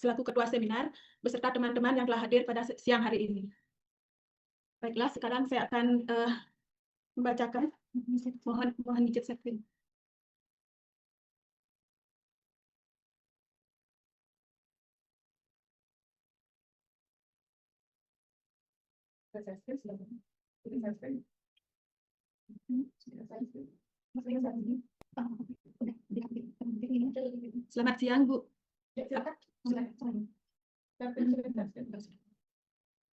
selaku ketua seminar beserta teman-teman yang telah hadir pada siang hari ini. Baiklah, sekarang saya akan membacakan. Mohon izin screen. Selamat siang, Bu.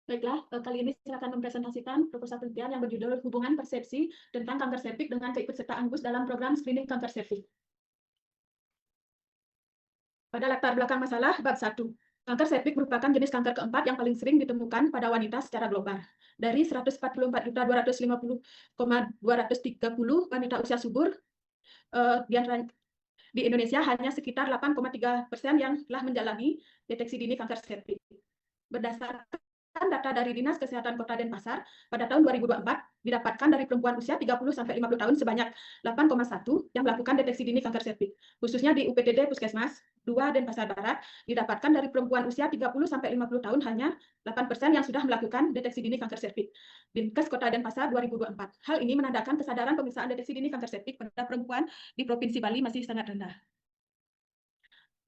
Baiklah, kali ini saya akan mempresentasikan proposal penelitian yang berjudul Hubungan Persepsi tentang Kanker Serviks dengan Keikutsertaan GUS dalam Program Screening Kanker Serviks. Pada latar belakang masalah, bab 1. Kanker serviks merupakan jenis kanker keempat yang paling sering ditemukan pada wanita secara global. Dari 144.250,230 wanita usia subur, di Indonesia hanya sekitar 8,3% yang telah menjalani deteksi dini kanker serviks. Berdasarkan data dari Dinas Kesehatan Kota Denpasar, pada tahun 2024 didapatkan dari perempuan usia 30-50 tahun sebanyak 8,1 yang melakukan deteksi dini kanker serviks. Khususnya di UPTD Puskesmas 2 Denpasar Barat, didapatkan dari perempuan usia 30-50 tahun hanya 8% yang sudah melakukan deteksi dini kanker serviks. Dinkes Kota Denpasar 2024. Hal ini menandakan kesadaran pemeriksaan deteksi dini kanker serviks pada perempuan di Provinsi Bali masih sangat rendah.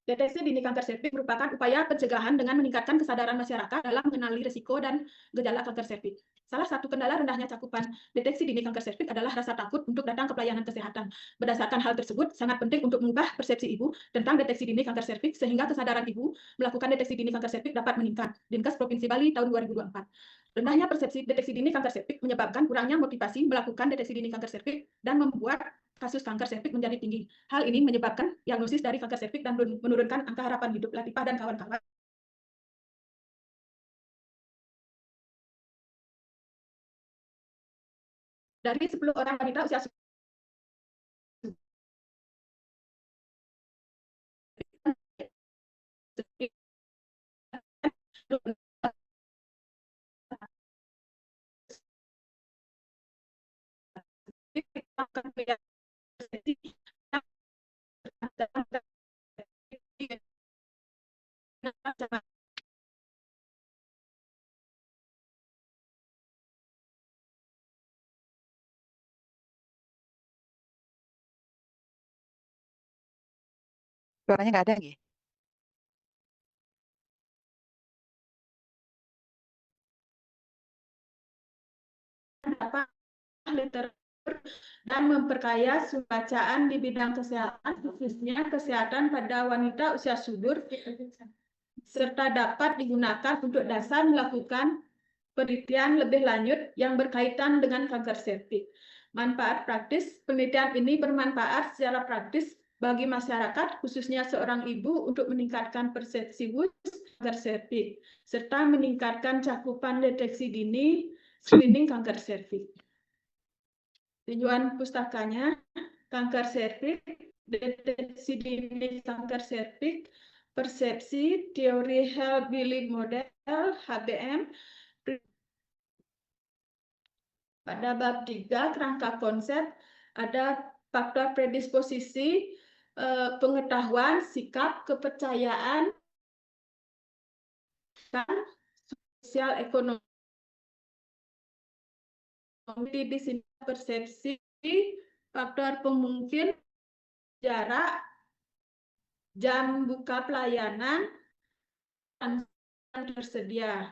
Deteksi dini kanker serviks merupakan upaya pencegahan dengan meningkatkan kesadaran masyarakat dalam mengenali risiko dan gejala kanker serviks. Salah satu kendala rendahnya cakupan deteksi dini kanker serviks adalah rasa takut untuk datang ke pelayanan kesehatan. Berdasarkan hal tersebut, sangat penting untuk mengubah persepsi ibu tentang deteksi dini kanker serviks sehingga kesadaran ibu melakukan deteksi dini kanker serviks dapat meningkat. Dinkes Provinsi Bali tahun 2024. Rendahnya persepsi deteksi dini kanker serviks menyebabkan kurangnya motivasi melakukan deteksi dini kanker serviks dan membuat kasus kanker serviks menjadi tinggi. Hal ini menyebabkan diagnosis dari kanker serviks dan menurunkan angka harapan hidup. Latifah dan kawan-kawan. Dari 10 orang wanita usia Suaranya nggak ada lagi. literatur dan memperkaya bacaan di bidang kesehatan, khususnya kesehatan pada wanita usia subur, serta dapat digunakan untuk dasar melakukan penelitian lebih lanjut yang berkaitan dengan kanker serviks. Manfaat praktis, penelitian ini bermanfaat secara praktis bagi masyarakat, khususnya seorang ibu, untuk meningkatkan persepsi GUS kanker serviks, serta meningkatkan cakupan deteksi dini screening kanker serviks. Tujuan pustakanya, kanker serviks, deteksi dini kanker serviks, persepsi, teori health belief model, HBM. Pada bab 3, kerangka konsep, ada faktor predisposisi, pengetahuan, sikap, kepercayaan, dan sosial ekonomi. Di sini persepsi, faktor pemungkin, jarak, jam buka pelayanan, dan tersedia.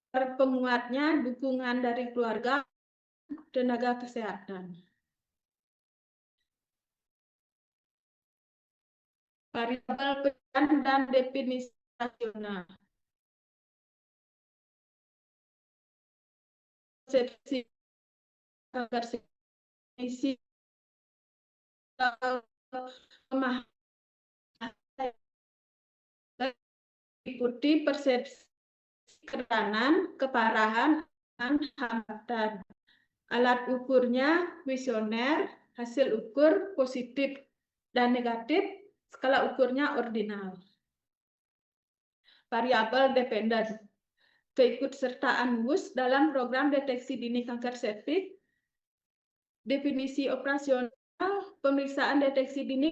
Penguatnya dukungan dari keluarga, tenaga kesehatan. Variabel peran dan definisi rasional. Persepsi definisi ikuti persepsi keranan, keparahan, dan hambatan. Alat ukurnya kuesioner, hasil ukur positif dan negatif, skala ukurnya ordinal. Variabel dependen, keikutsertaan GUS dalam program deteksi dini kanker serviks, definisi operasional, pemeriksaan deteksi dini,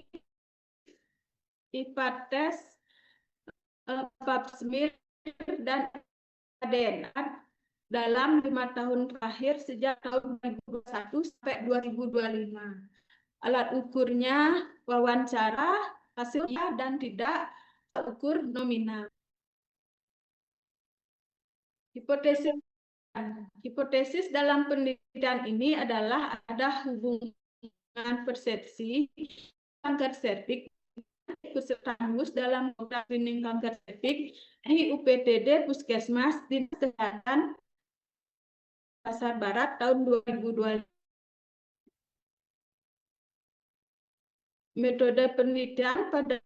IPA tes, pap smear, dan DNA dalam 5 tahun terakhir sejak tahun 2021 sampai 2025. Alat ukurnya wawancara, hasilnya, dan tidak ukur nominal. Hipotesis dalam penelitian ini adalah ada hubungan persepsi kanker serviks kesertaan dalam program screening kanker serviks di UPTD Puskesmas Dinas Kesehatan Pasar Barat tahun 2020. Metode penelitian pada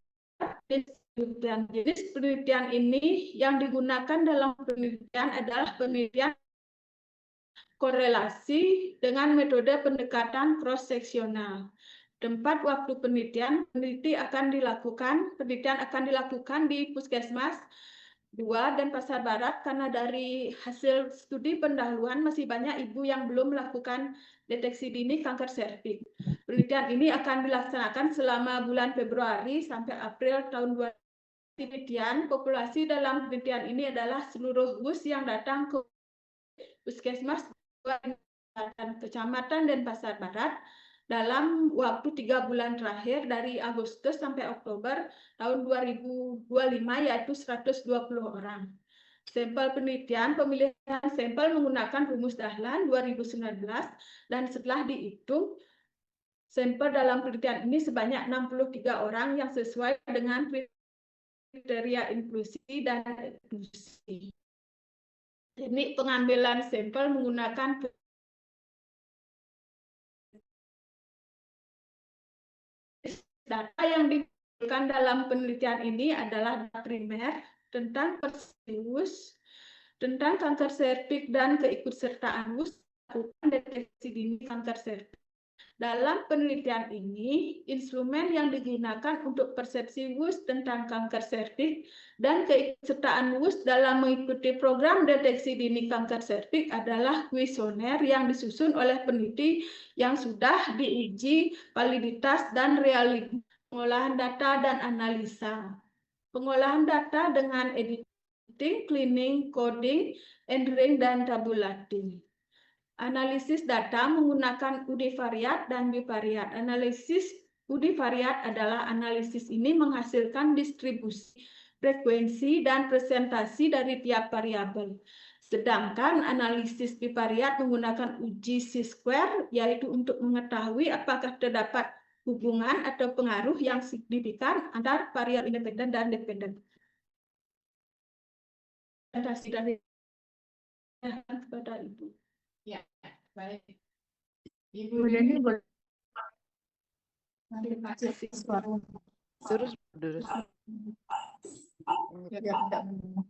jenis penelitian ini yang digunakan dalam penelitian adalah penelitian korelasi dengan metode pendekatan cross-seksional. Tempat waktu penelitian penelitian akan dilakukan di Puskesmas 2 dan Pasar Barat karena dari hasil studi pendahuluan masih banyak ibu yang belum melakukan deteksi dini kanker serviks. Penelitian ini akan dilaksanakan selama bulan Februari sampai April tahun 2020. Penelitian populasi dalam penelitian ini adalah seluruh WUS yang datang ke Puskesmas Kecamatan dan Pasar Barat dalam waktu 3 bulan terakhir dari Agustus sampai Oktober tahun 2025, yaitu 120 orang. Sampel penelitian, pemilihan sampel menggunakan rumus Dahlan 2019 dan setelah dihitung sampel dalam penelitian ini sebanyak 63 orang yang sesuai dengan kriteria inklusi dan eksklusi. Teknik pengambilan sampel menggunakan data yang digunakan dalam penelitian ini adalah data primer tentang persepsi, tentang kanker serviks dan keikutsertaan WUS melakukan deteksi dini kanker serviks. Dalam penelitian ini, instrumen yang digunakan untuk persepsi WUS tentang kanker serviks dan keikutsertaan WUS dalam mengikuti program deteksi dini kanker serviks adalah kuesioner yang disusun oleh peneliti yang sudah diuji validitas dan realitas, pengolahan data dan analisa. Pengolahan data dengan editing, cleaning, coding, entering, dan tabulating. Analisis data menggunakan univariat dan bivariat. Analisis univariat adalah analisis ini menghasilkan distribusi, frekuensi, dan presentasi dari tiap variabel. Sedangkan analisis bivariat menggunakan uji C-square, yaitu untuk mengetahui apakah terdapat hubungan atau pengaruh yang signifikan antar variabel independen dan dependen. Presentasi dari kepada Ibu. Ya, baik. Ibu Udah ini nih boleh nanti kasih suara. Terus. ya, tidak mendengar.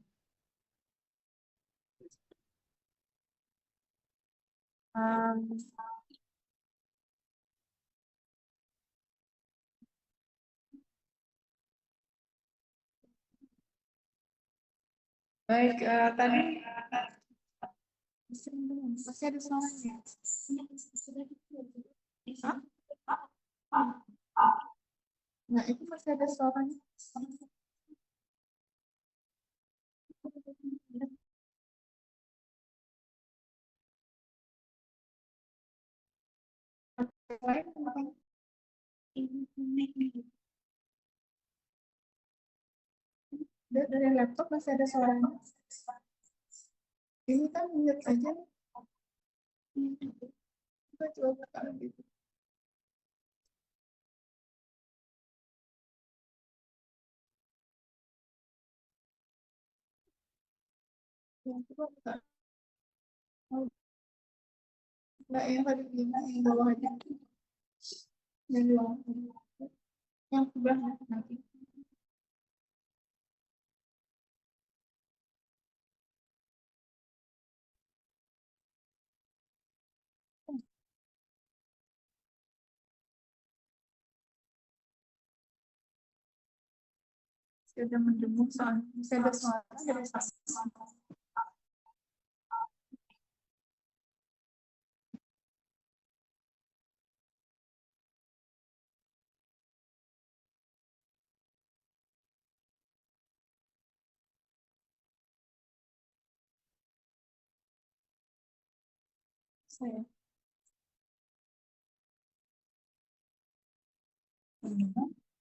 Baik, tadi masih ada suaranya. Nah, itu masih ada suaranya. Dari laptop masih ada suaranya. Ini kan mute aja. Kita coba kalau gitu. Yang coba buka. Enggak, yang tadi ini yang bawah aja. Yang bawah. Yang sebelah nanti. Sudah menjemur soalnya masih ada suara dari sana. Saya.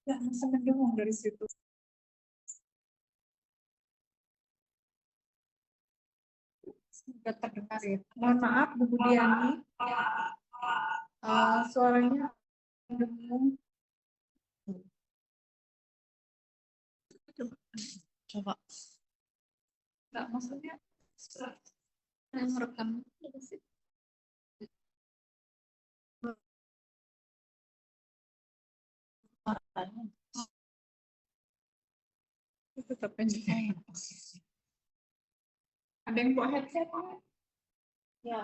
Ya, masih mendengung dari situ. Sudah terdengar ya. Mohon maaf, Bu Budiani. Suaranya mendengung. Coba. Enggak, maksudnya saya merekam. Tetap pengen. Ada yang bawa headset? Ya,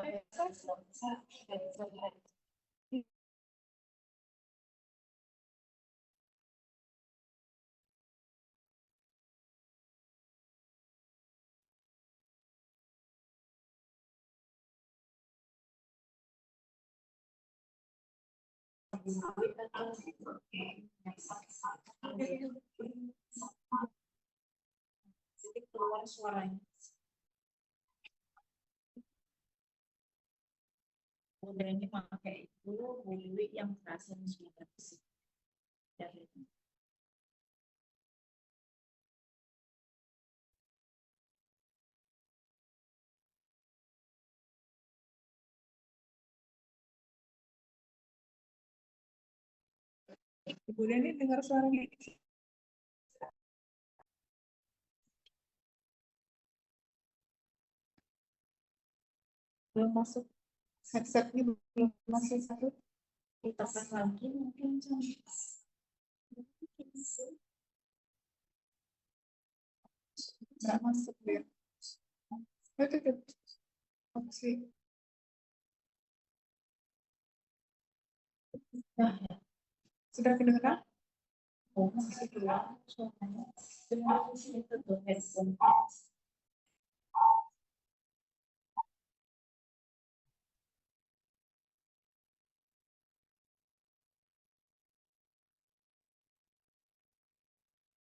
keluar suaranya. Udah ini pakai itu bulu yang terasa sudah bersih. Kemudian ini dengar suara ini. Belum masuk. Headsetnya belum masuk satu. Kita tes lagi mungkin. Nggak masuk ya. Itu. Oke. Nah, sudah kedengeran? Oh, masih keluar suaranya. Dengar di sini tuh headphone.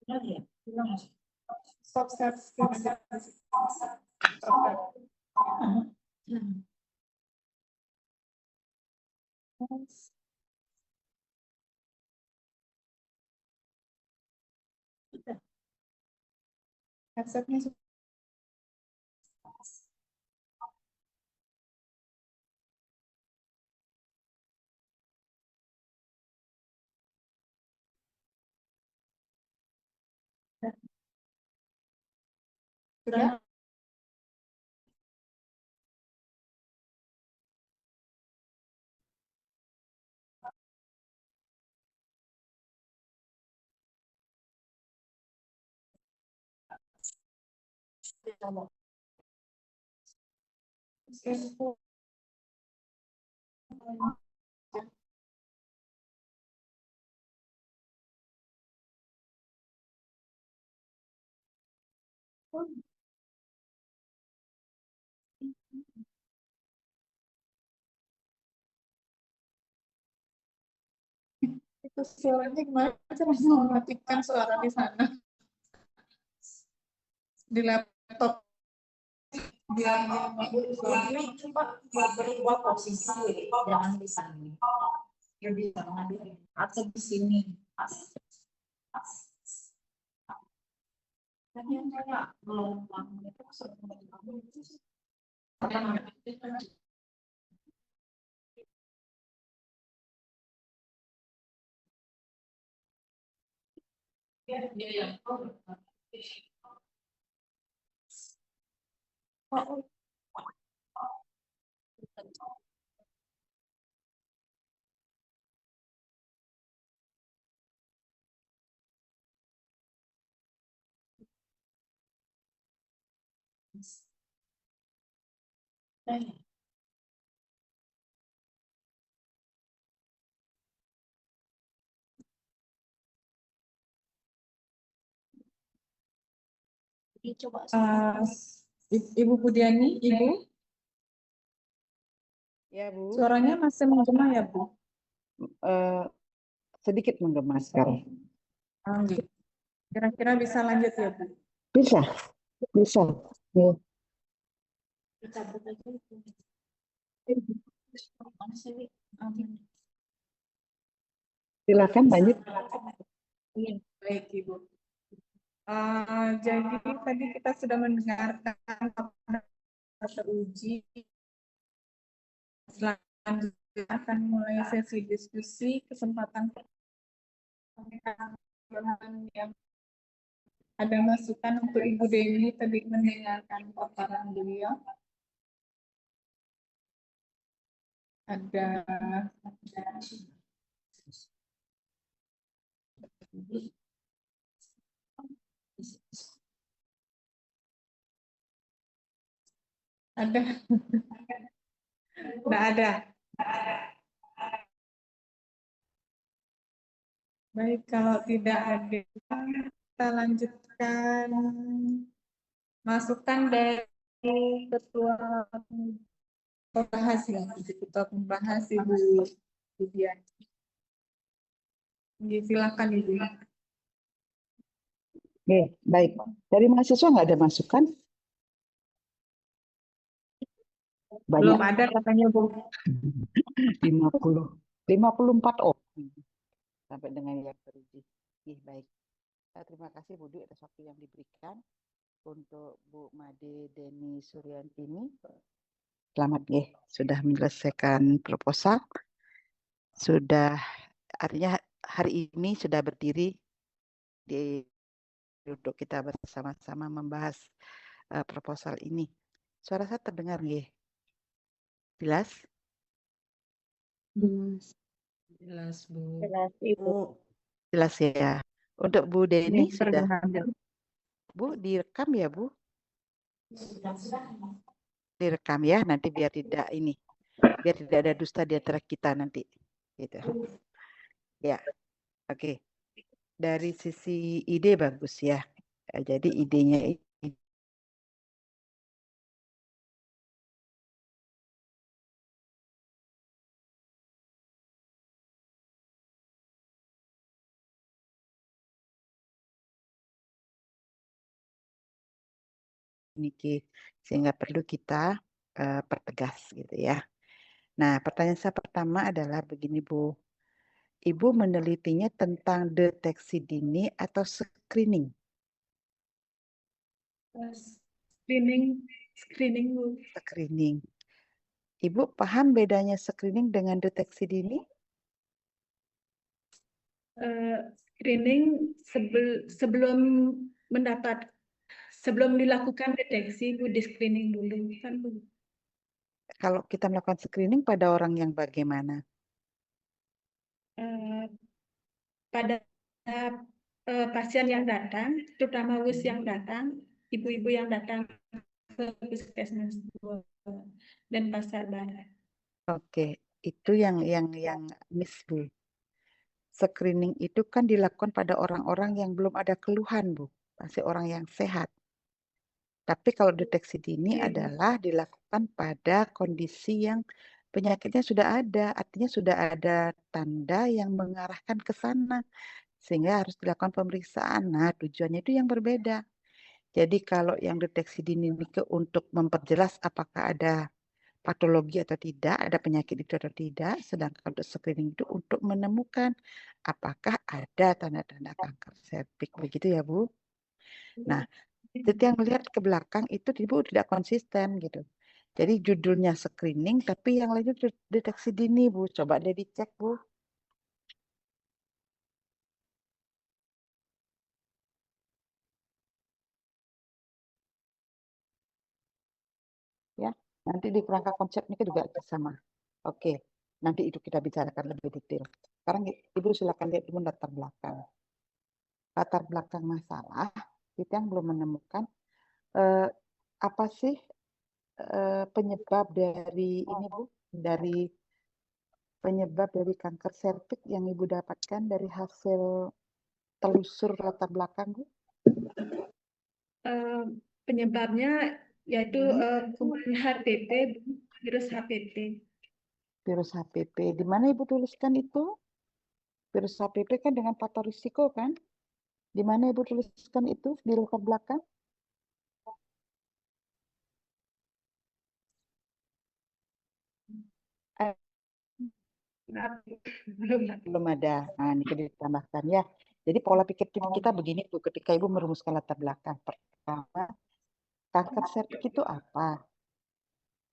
Benar ya? Bilang. Stop. Headsetnya sudah. Itu suaranya gimana? Cara mematikan suara di sana di laptop biar Suami coba berubah posisi, jangan di sana. Ya di sana atau di sini. Tapi yang kayak gelombang itu coba Ibu Budiani, Ibu, Ya, Bu. suaranya masih menggema ya, Bu? Eh, sedikit menggema sekarang. Gitu. Kira-kira bisa lanjut ya, Bu? Bisa, bisa. Ya. dicabut aja itu. Mana sih, Wi? Silakan lanjut. Iya, baik Ibu. Jadi tadi kita sudah mendengarkan apa teruji. Selanjutnya akan mulai sesi diskusi, kesempatan yang ada masukan untuk Ibu Dewi tadi mendengarkan paparan beliau. Ada Nggak ada. Baik, kalau tidak ada, kita lanjutkan masukan dari Ketua Pembahas ya, Ketua Pembahas Ibu Dian. Silakan Ibu. Oke, baik. Dari mahasiswa nggak ada masukan? Belum Banyak. ada katanya Bu. 54 sampai dengan yang teruji. Baik. Terima kasih Bu Dwi atas waktu yang diberikan untuk Bu Made Deni Suryantini. Selamat sudah menyelesaikan proposal. Sudah artinya hari ini sudah berdiri untuk kita bersama-sama membahas proposal ini. Suara saya terdengar Jelas? Jelas, Bu. Jelas Ibu. Jelas ya. Untuk Bu Deni sudah. Terdengar. Bu, direkam ya Bu? Direkam ya, nanti biar tidak ada dusta di antara kita nanti. Gitu. Ya, oke. Dari sisi ide bagus ya. Jadi idenya ini sehingga perlu kita pertegas gitu ya. Nah, pertanyaan saya pertama adalah begini Bu. Ibu menelitinya tentang deteksi dini atau screening? Screening Bu. Screening. Ibu paham bedanya screening dengan deteksi dini? Screening sebelum dilakukan deteksi Bu, di screening dulu kan Bu. Kalau kita melakukan screening pada orang yang bagaimana? Pada pasien yang datang, terutama WUS yang datang, ibu-ibu yang datang ke puskesmas dan pasar barat. Oke, itu yang Miss Bu. Screening itu kan dilakukan pada orang-orang yang belum ada keluhan, Bu. Pasti orang yang sehat. Tapi kalau deteksi dini adalah dilakukan pada kondisi yang penyakitnya sudah ada, artinya sudah ada tanda yang mengarahkan ke sana, sehingga harus dilakukan pemeriksaan. Nah, tujuannya itu yang berbeda. Jadi kalau yang deteksi dini untuk memperjelas apakah ada patologi atau tidak, ada penyakit itu atau tidak, sedangkan untuk screening itu untuk menemukan apakah ada tanda-tanda kanker serviks. Begitu ya, Bu? Nah, jadi yang melihat ke belakang itu Ibu tidak konsisten gitu. Jadi judulnya screening, tapi yang lainnya deteksi dini, Bu. Coba deh dicek, Bu. Ya, nanti di kerangka konsepnya juga sama. Oke, nanti itu kita bicarakan lebih detail. Sekarang Ibu silakan lihat dulu latar belakang. Latar belakang masalah, kita yang belum menemukan apa sih penyebab dari ini Bu, dari penyebab dari kanker serviks yang Ibu dapatkan dari hasil telusur latar belakang Bu? Penyebabnya yaitu kuman HPV, virus HPV. Virus HPV. Di mana Ibu tuliskan itu? Virus HPV kan dengan faktor risiko kan? Di mana Ibu tuliskan itu di latar belakang? Maaf, belum. Belum ada. Nah, ini kita ditambahkan ya. Jadi pola pikir kita begini Bu, ketika Ibu merumuskan latar belakang. Pertama, kanker serviks itu apa?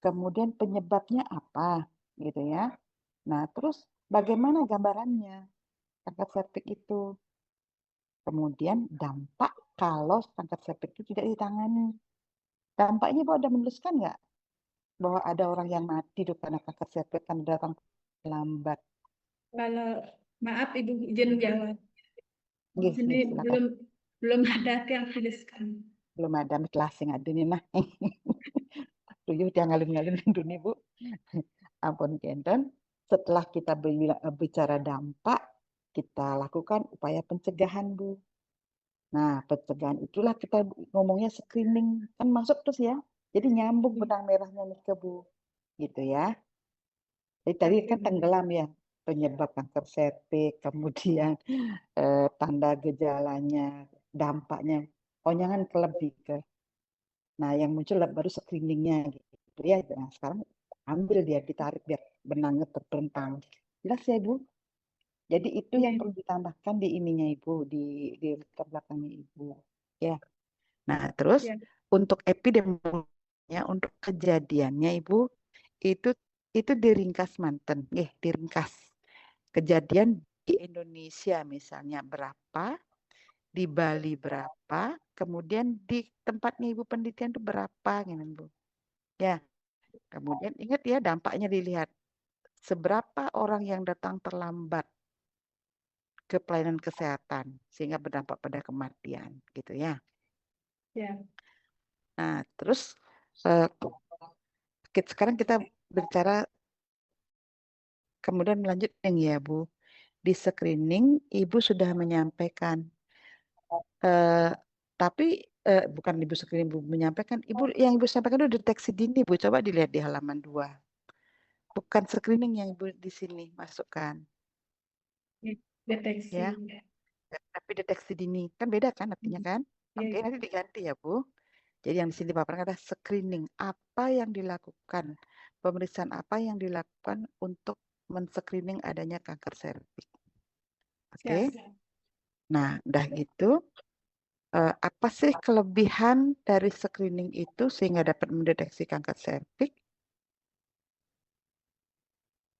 Kemudian penyebabnya apa? Gitu ya. Nah, terus bagaimana gambarannya kanker serviks itu? Kemudian dampak kalau kanker serviks itu tidak ditangani. Dampaknya Bu ada menuliskan nggak? Bahwa ada orang yang mati tuh karena kanker serviks karena datang lambat. Kalau maaf Ibu izin jawab. Nggih, Ini nggih, silakan. belum ada yang tuliskan. Belum ada kelas yang ada nih nah. Tuyuh dia ngalun-ngalun dunia Bu. Ampun Kenten. Setelah kita bicara dampak, kita lakukan upaya pencegahan Bu. Nah, pencegahan itulah kita ngomongnya screening. Kan masuk terus ya. Jadi nyambung benang merahnya nih ke Bu. Gitu ya. Jadi tadi kan tenggelam ya. Penyebab kanker serviks, kemudian tanda gejalanya, dampaknya. Oh jangan lebih ke. Nah, yang muncul baru screeningnya gitu ya. Nah, sekarang ambil dia ditarik biar benangnya terpentang. Jelas ya Bu? Jadi itu yang perlu ditambahkan di ininya Ibu, di latar belakangnya Ibu. Ya. Nah, terus Ya. untuk epidemiologinya, untuk kejadiannya Ibu, itu diringkas manten, diringkas. Kejadian di Indonesia misalnya berapa, di Bali berapa, kemudian di tempatnya Ibu penelitian itu berapa, gitu Bu. Ya. Kemudian ingat ya dampaknya dilihat. Seberapa orang yang datang terlambat ke pelayanan kesehatan sehingga berdampak pada kematian, gitu ya. Ya. Nah, terus sekarang kita bicara kemudian melanjutkan ya Bu. Di screening Ibu sudah menyampaikan, tapi bukan Ibu screening Ibu menyampaikan, yang Ibu sampaikan itu deteksi dini Bu. Coba dilihat di halaman 2. Bukan screening yang Ibu di sini masukkan. Deteksi. Ya. Tapi deteksi dini kan beda kan artinya kan? Oke, Ya. nanti diganti ya Bu. Jadi yang di sini dipaparkan adalah screening. Apa yang dilakukan? Pemeriksaan apa yang dilakukan untuk men-screening adanya kanker serviks. Oke. Ya. Nah, udah gitu, apa sih kelebihan dari screening itu sehingga dapat mendeteksi kanker serviks?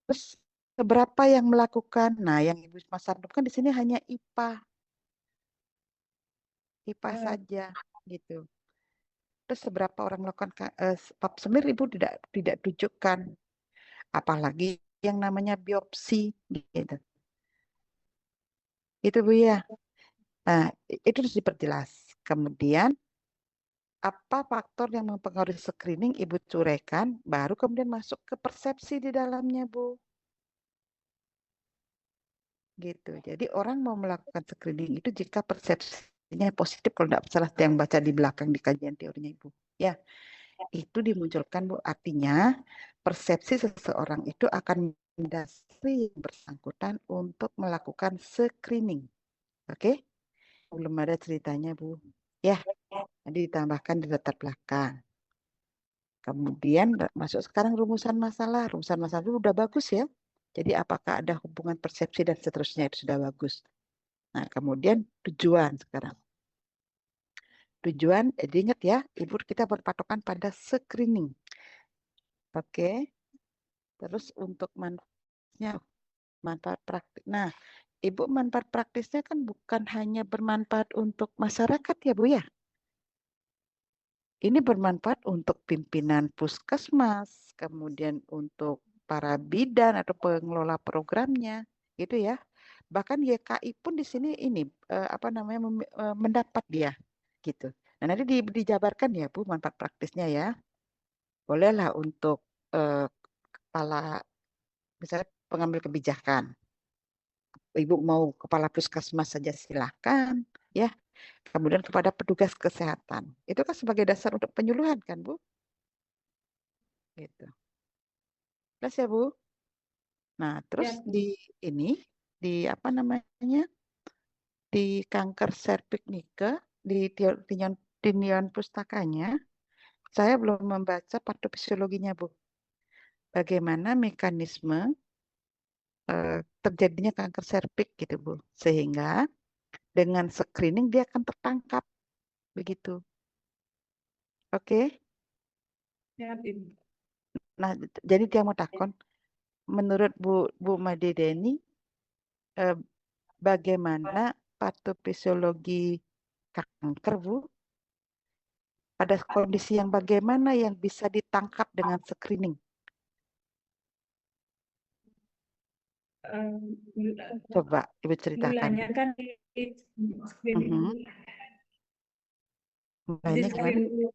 Terus seberapa yang melakukan? Nah, yang Ibu Mas kan di sini hanya IPA saja gitu. Terus seberapa orang melakukan pap smear Ibu tidak tunjukkan, apalagi yang namanya biopsi gitu. Itu Bu ya. Nah, itu harus diperjelas. Kemudian apa faktor yang mempengaruhi screening Ibu curaikan, baru kemudian masuk ke persepsi di dalamnya Bu. Gitu. Jadi orang mau melakukan screening itu jika persepsinya positif, kalau tidak salah yang baca di belakang di kajian teorinya Ibu. Ya, itu dimunculkan Bu. Artinya persepsi seseorang itu akan mendasari yang bersangkutan untuk melakukan screening. Oke? Belum ada ceritanya Bu. Ya, nanti ditambahkan di latar belakang. Kemudian masuk sekarang rumusan masalah. Rumusan masalah itu udah bagus ya. Jadi apakah ada hubungan persepsi dan seterusnya itu sudah bagus. Nah, kemudian tujuan sekarang. Tujuan, ingat ya, Ibu kita berpatokan pada screening. Oke. Terus untuk manfaatnya, manfaat praktik. Nah, Ibu manfaat praktisnya kan bukan hanya bermanfaat untuk masyarakat ya Bu ya. Ini bermanfaat untuk pimpinan puskesmas, kemudian untuk para bidan atau pengelola programnya, gitu ya. Bahkan YKI pun di sini ini mendapat dia, gitu. Nah nanti dijabarkan ya Bu manfaat praktisnya ya. Bolehlah untuk kepala, misalnya pengambil kebijakan. Ibu mau kepala puskesmas saja silakan, ya. Kemudian kepada petugas kesehatan. Itu kan sebagai dasar untuk penyuluhan kan Bu? Gitu. Jelas ya Bu? Nah, terus di apa namanya? Di kanker serviks Nike, di Tinian pustakanya, saya belum membaca patofisiologinya Bu. Bagaimana mekanisme terjadinya kanker serviks gitu Bu. Sehingga dengan screening dia akan tertangkap begitu. Oke. Ya, Ibu. Nah, jadi dia mau takon, menurut Bu Made Deni, bagaimana patofisiologi kanker Bu? Pada kondisi yang bagaimana yang bisa ditangkap dengan screening? Coba Ibu ceritakan. Mulanya kan di screening Mhm. di Mulainya gimana? screening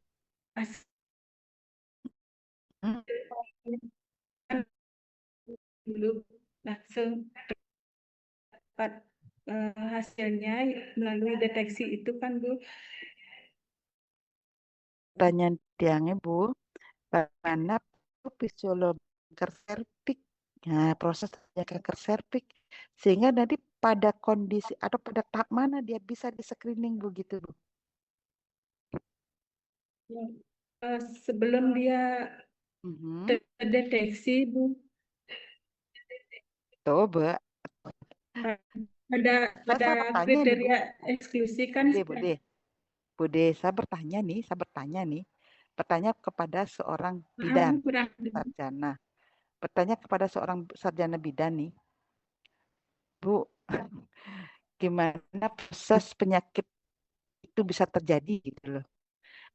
Hmm. dulu langsung dapat hasilnya melalui deteksi itu kan Bu. Pertanyaan tiangnya Bu, bagaimana fisiologi kanker serviks? Nah, proses kanker serviks sehingga nanti pada kondisi atau pada tahap mana dia bisa di screening begitu Bu? Sebelum dia Mhm. terdeteksi Bu, Coba. ada Saya bertanya nih Bu, kriteria eksklusi kan. Bude, saya bertanya nih, bertanya kepada seorang bidan, Kurang sarjana. Bertanya kepada seorang sarjana bidan nih, Bu, gimana proses penyakit itu bisa terjadi gitu loh.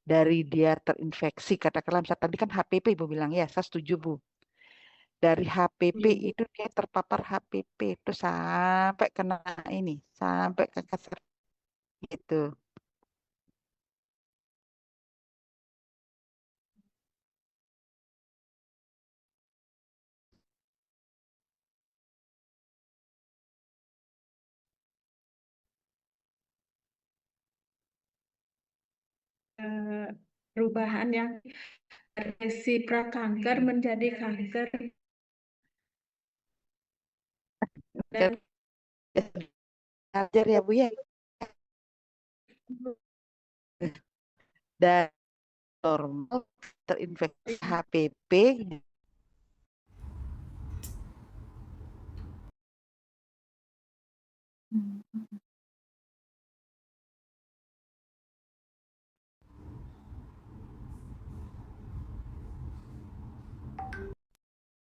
Dari dia terinfeksi, katakanlah misalnya tadi kan HPV Ibu bilang ya, saya setuju Bu. Dari HPV itu dia terpapar HPV itu sampai kena ini, sampai ke kanker gitu. perubahan yang dari si prakanker menjadi kanker dan Ajar ya Bu ya. Dan normal terinfeksi HPV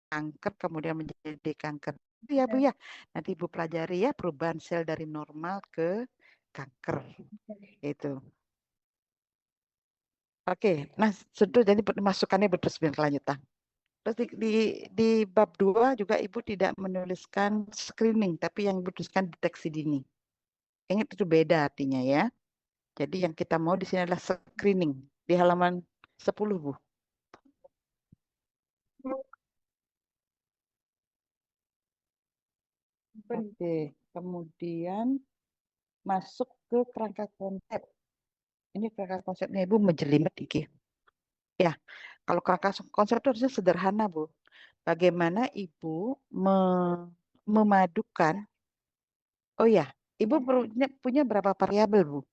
kanker kemudian menjadi kanker. Ya Bu ya. Nanti Ibu pelajari ya perubahan sel dari normal ke kanker. Itu. Oke, nah sudah jadi masukannya betul sebenarnya kelanjutan. Terus di bab 2 juga Ibu tidak menuliskan screening, tapi yang Ibu tuliskan deteksi dini. Ingat itu beda artinya ya. Jadi yang kita mau di sini adalah screening di halaman 10 Bu. Oke, kemudian masuk ke kerangka konsep. Ini kerangka konsepnya Ibu menjelimet iki. Ya, kalau kerangka konsep itu harusnya sederhana Bu. Bagaimana Ibu memadukan, oh ya, Ibu punya berapa variabel Bu?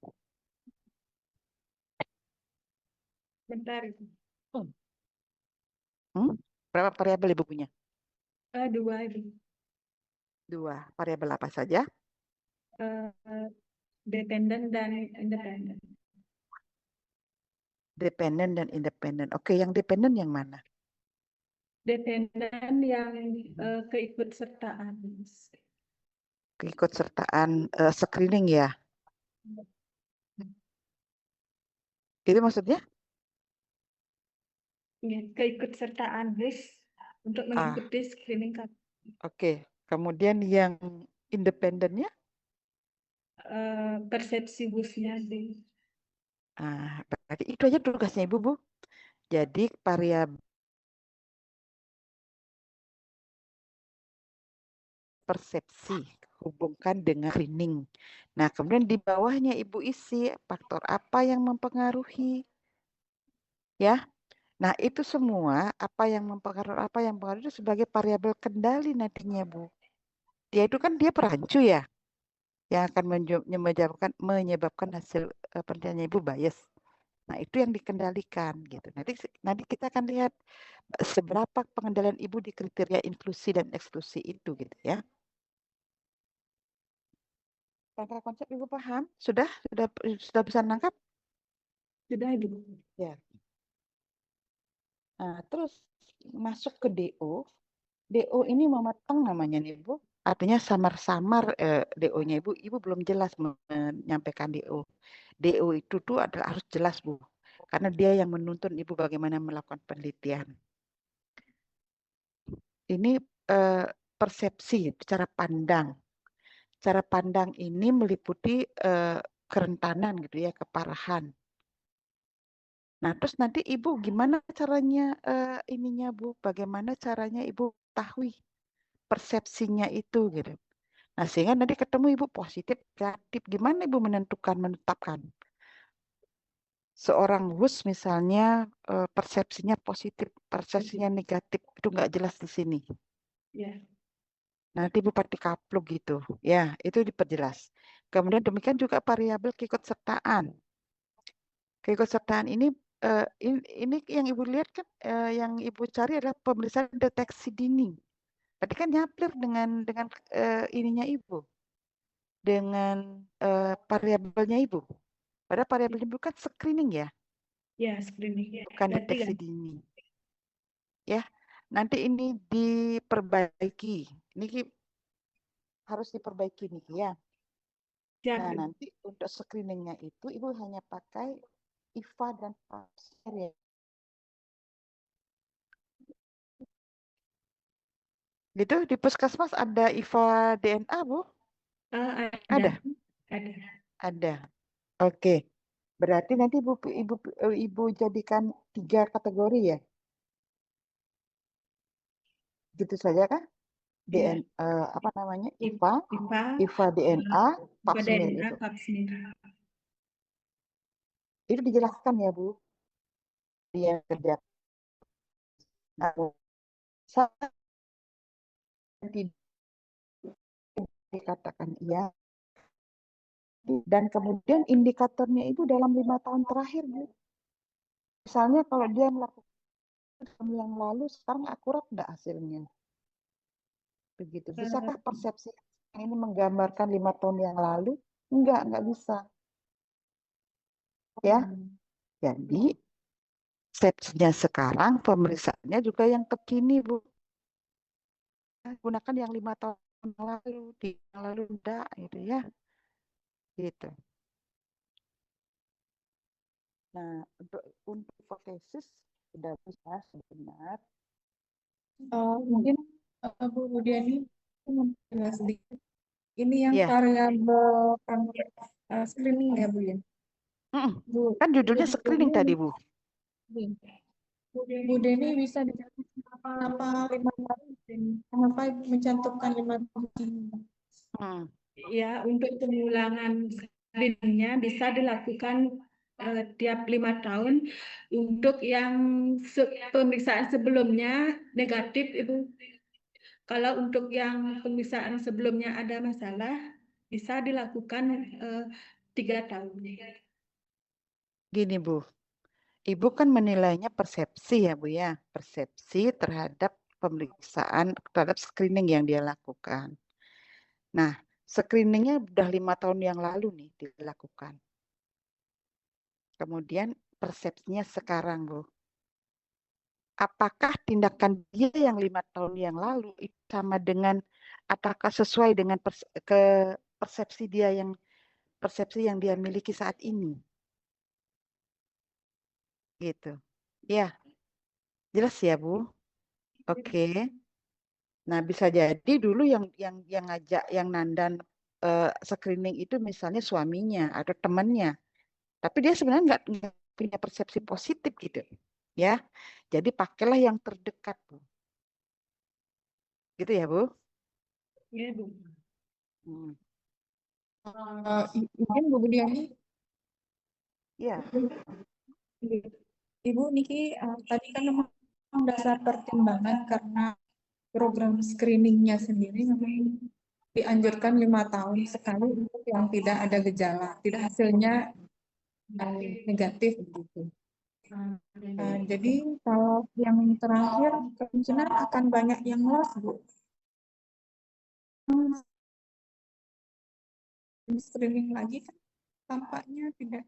bentar Hmm? Berapa variabel Ibu punya? dua Ibu. 2. Variabel apa saja? Dependen dan independen. Dependen dan independen. Oke, yang dependen yang mana? Dependen yang keikutsertaan. Keikutsertaan screening ya. Itu maksudnya? Ya, keikutsertaan list untuk mengikuti screening Oke. Kemudian yang independennya? persepsi busnya di Berarti itu aja tugasnya Ibu, Bu. Jadi variabel persepsi hubungkan dengan screening. Nah, kemudian di bawahnya Ibu isi faktor apa yang mempengaruhi. Ya. Nah, itu semua apa yang mempengaruhi itu sebagai variabel kendali nantinya, Bu. Dia itu kan dia perancu ya, yang akan menyebabkan hasil penelitiannya Ibu bias. Nah, itu yang dikendalikan gitu. Nanti kita akan lihat seberapa pengendalian ibu di kriteria inklusi dan eksklusi itu gitu ya. Tangkap konsep ibu paham? Sudah bisa nangkap? Sudah, Ibu. Ya. Nah, terus masuk ke DO. DO ini mematang namanya nih Bu. Artinya samar-samar DO-nya Ibu. Ibu belum jelas menyampaikan DO. DO itu tuh adalah harus jelas Bu. Karena dia yang menuntun Ibu bagaimana melakukan penelitian. Ini persepsi, cara pandang. Cara pandang ini meliputi kerentanan gitu ya, keparahan. Nah, terus nanti Ibu gimana caranya ininya Bu? Bagaimana caranya Ibu ketahui persepsinya itu gitu. Nah, sehingga nanti ketemu Ibu positif, negatif. Gimana Ibu menetapkan? Seorang WUS misalnya persepsinya positif, persepsinya negatif. Itu nggak jelas di sini. Ya. Nanti Ibu pakai kaplug gitu. Ya, itu diperjelas. Kemudian demikian juga variabel keikutsertaan. Keikutsertaan ini yang Ibu lihat kan yang Ibu cari adalah pemeriksaan deteksi dini. Tadi kan nyaplir dengan ininya Ibu. Dengan variabelnya Ibu. Padahal variabelnya Ibu kan screening ya, Ya, screening. bukan Berarti deteksi kan. dini. Ya, nanti ini diperbaiki. Ini harus diperbaiki nih ya. Siap, Nah, Ibu. nanti untuk screeningnya itu Ibu hanya pakai IVA dan Pap smear ya. Gitu di puskesmas ada IVA DNA Bu? Ada. Ada, Ada. ada. Oke. Berarti nanti Ibu jadikan 3 kategori ya? Gitu saja kan? Iya. Apa namanya? IVA, IPA, IVA DNA, Pap IPA smear DNA, itu. Pap smear. Itu dijelaskan ya Bu, dia kerja. Nah, saya tidak dikatakan iya. Dan kemudian indikatornya itu dalam 5 tahun terakhir Bu. Misalnya kalau dia melakukan tahun yang lalu, sekarang akurat nggak hasilnya? Begitu. Bisakah persepsi ini menggambarkan 5 tahun yang lalu? Nggak bisa. Ya, jadi persepsinya sekarang, pemeriksaannya juga yang terkini Bu. Gunakan yang 5 tahun yang lalu, yang lalu enggak gitu ya. Gitu. Nah, untuk hipotesis sudah bisa sebenarnya. Mungkin Bu Budiani sedikit. Ini yang Ya, variabel screening ya Bu ya. Bu, kan judulnya screening tadi Bu. Bu Deni bisa dijawab kenapa 5 tahun? Kenapa mencantumkan 5 tahun ini? Ya, untuk pengulangan screeningnya bisa dilakukan tiap 5 tahun. Untuk yang pemeriksaan sebelumnya negatif itu, kalau untuk yang pemeriksaan sebelumnya ada masalah, bisa dilakukan 3 tahun. Gini Bu, Ibu kan menilainya persepsi ya Bu ya, persepsi terhadap pemeriksaan, terhadap screening yang dia lakukan. Nah, screeningnya udah 5 tahun yang lalu nih dilakukan. Kemudian persepsinya sekarang Bu. Apakah tindakan dia yang 5 tahun yang lalu itu sama dengan, apakah sesuai dengan persepsi yang dia miliki saat ini? Gitu. Ya, jelas ya Bu. Oke. Nah, bisa jadi dulu yang ngajak, yang nandan screening itu misalnya suaminya atau temannya. Tapi dia sebenarnya nggak punya persepsi positif gitu. Ya. Jadi pakailah yang terdekat, Bu. Gitu ya, Bu? Ya, Bu. Mungkin Bu Budiani, Ya. Ibu Niki tadi kan memang dasar pertimbangan karena program screeningnya sendiri memang dianjurkan 5 tahun sekali untuk yang tidak ada gejala, tidak hasilnya negatif begitu. Jadi kalau yang terakhir kemungkinan akan banyak yang loss, Bu. Screening lagi kan tampaknya tidak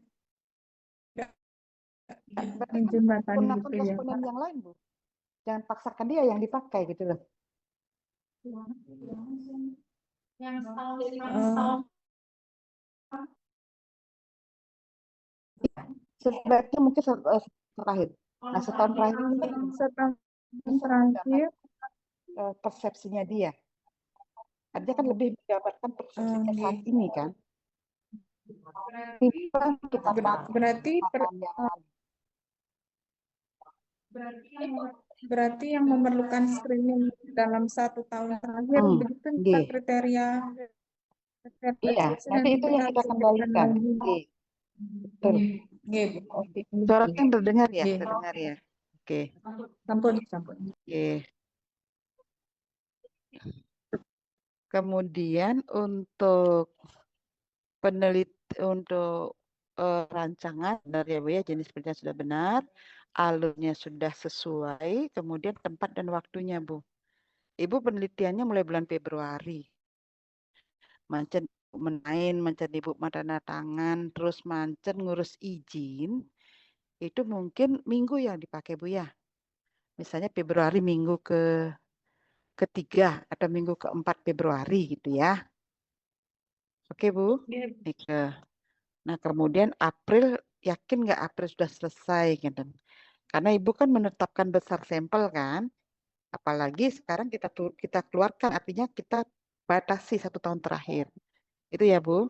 Berarti kan menjembatani gunakan gitu ya, responden Pak. yang lain, Bu. Jangan paksakan dia yang dipakai gitu loh. Yang Sebaiknya mungkin terakhir. Nah, setahun terakhir ini kan Setahun bisa terakhir persepsinya dia. Artinya kan lebih menggambarkan persepsinya saat ini kan. Tiba kita berarti berarti yang memerlukan screening dalam 1 tahun terakhir begitu nggih. kriteria Iya, nanti itu yang kita kembalikan. Nggih. Betul. Oke. Suaranya terdengar ya? Terdengar ya. Oke. Sampun. Oke. Kemudian untuk untuk rancangan dari Bu ya, jenis penelitian sudah benar, alurnya sudah sesuai, kemudian tempat dan waktunya Bu. Ibu penelitiannya mulai bulan Februari. Mancen Ibu tanda tangan, terus mancen ngurus izin, itu mungkin minggu yang dipakai Bu ya. Misalnya Februari minggu ketiga atau minggu keempat Februari gitu ya. Oke Bu? Nah kemudian April, yakin nggak April sudah selesai gitu. Karena Ibu kan menetapkan besar sampel kan. Apalagi sekarang kita keluarkan, artinya kita batasi 1 tahun terakhir. Itu ya Bu?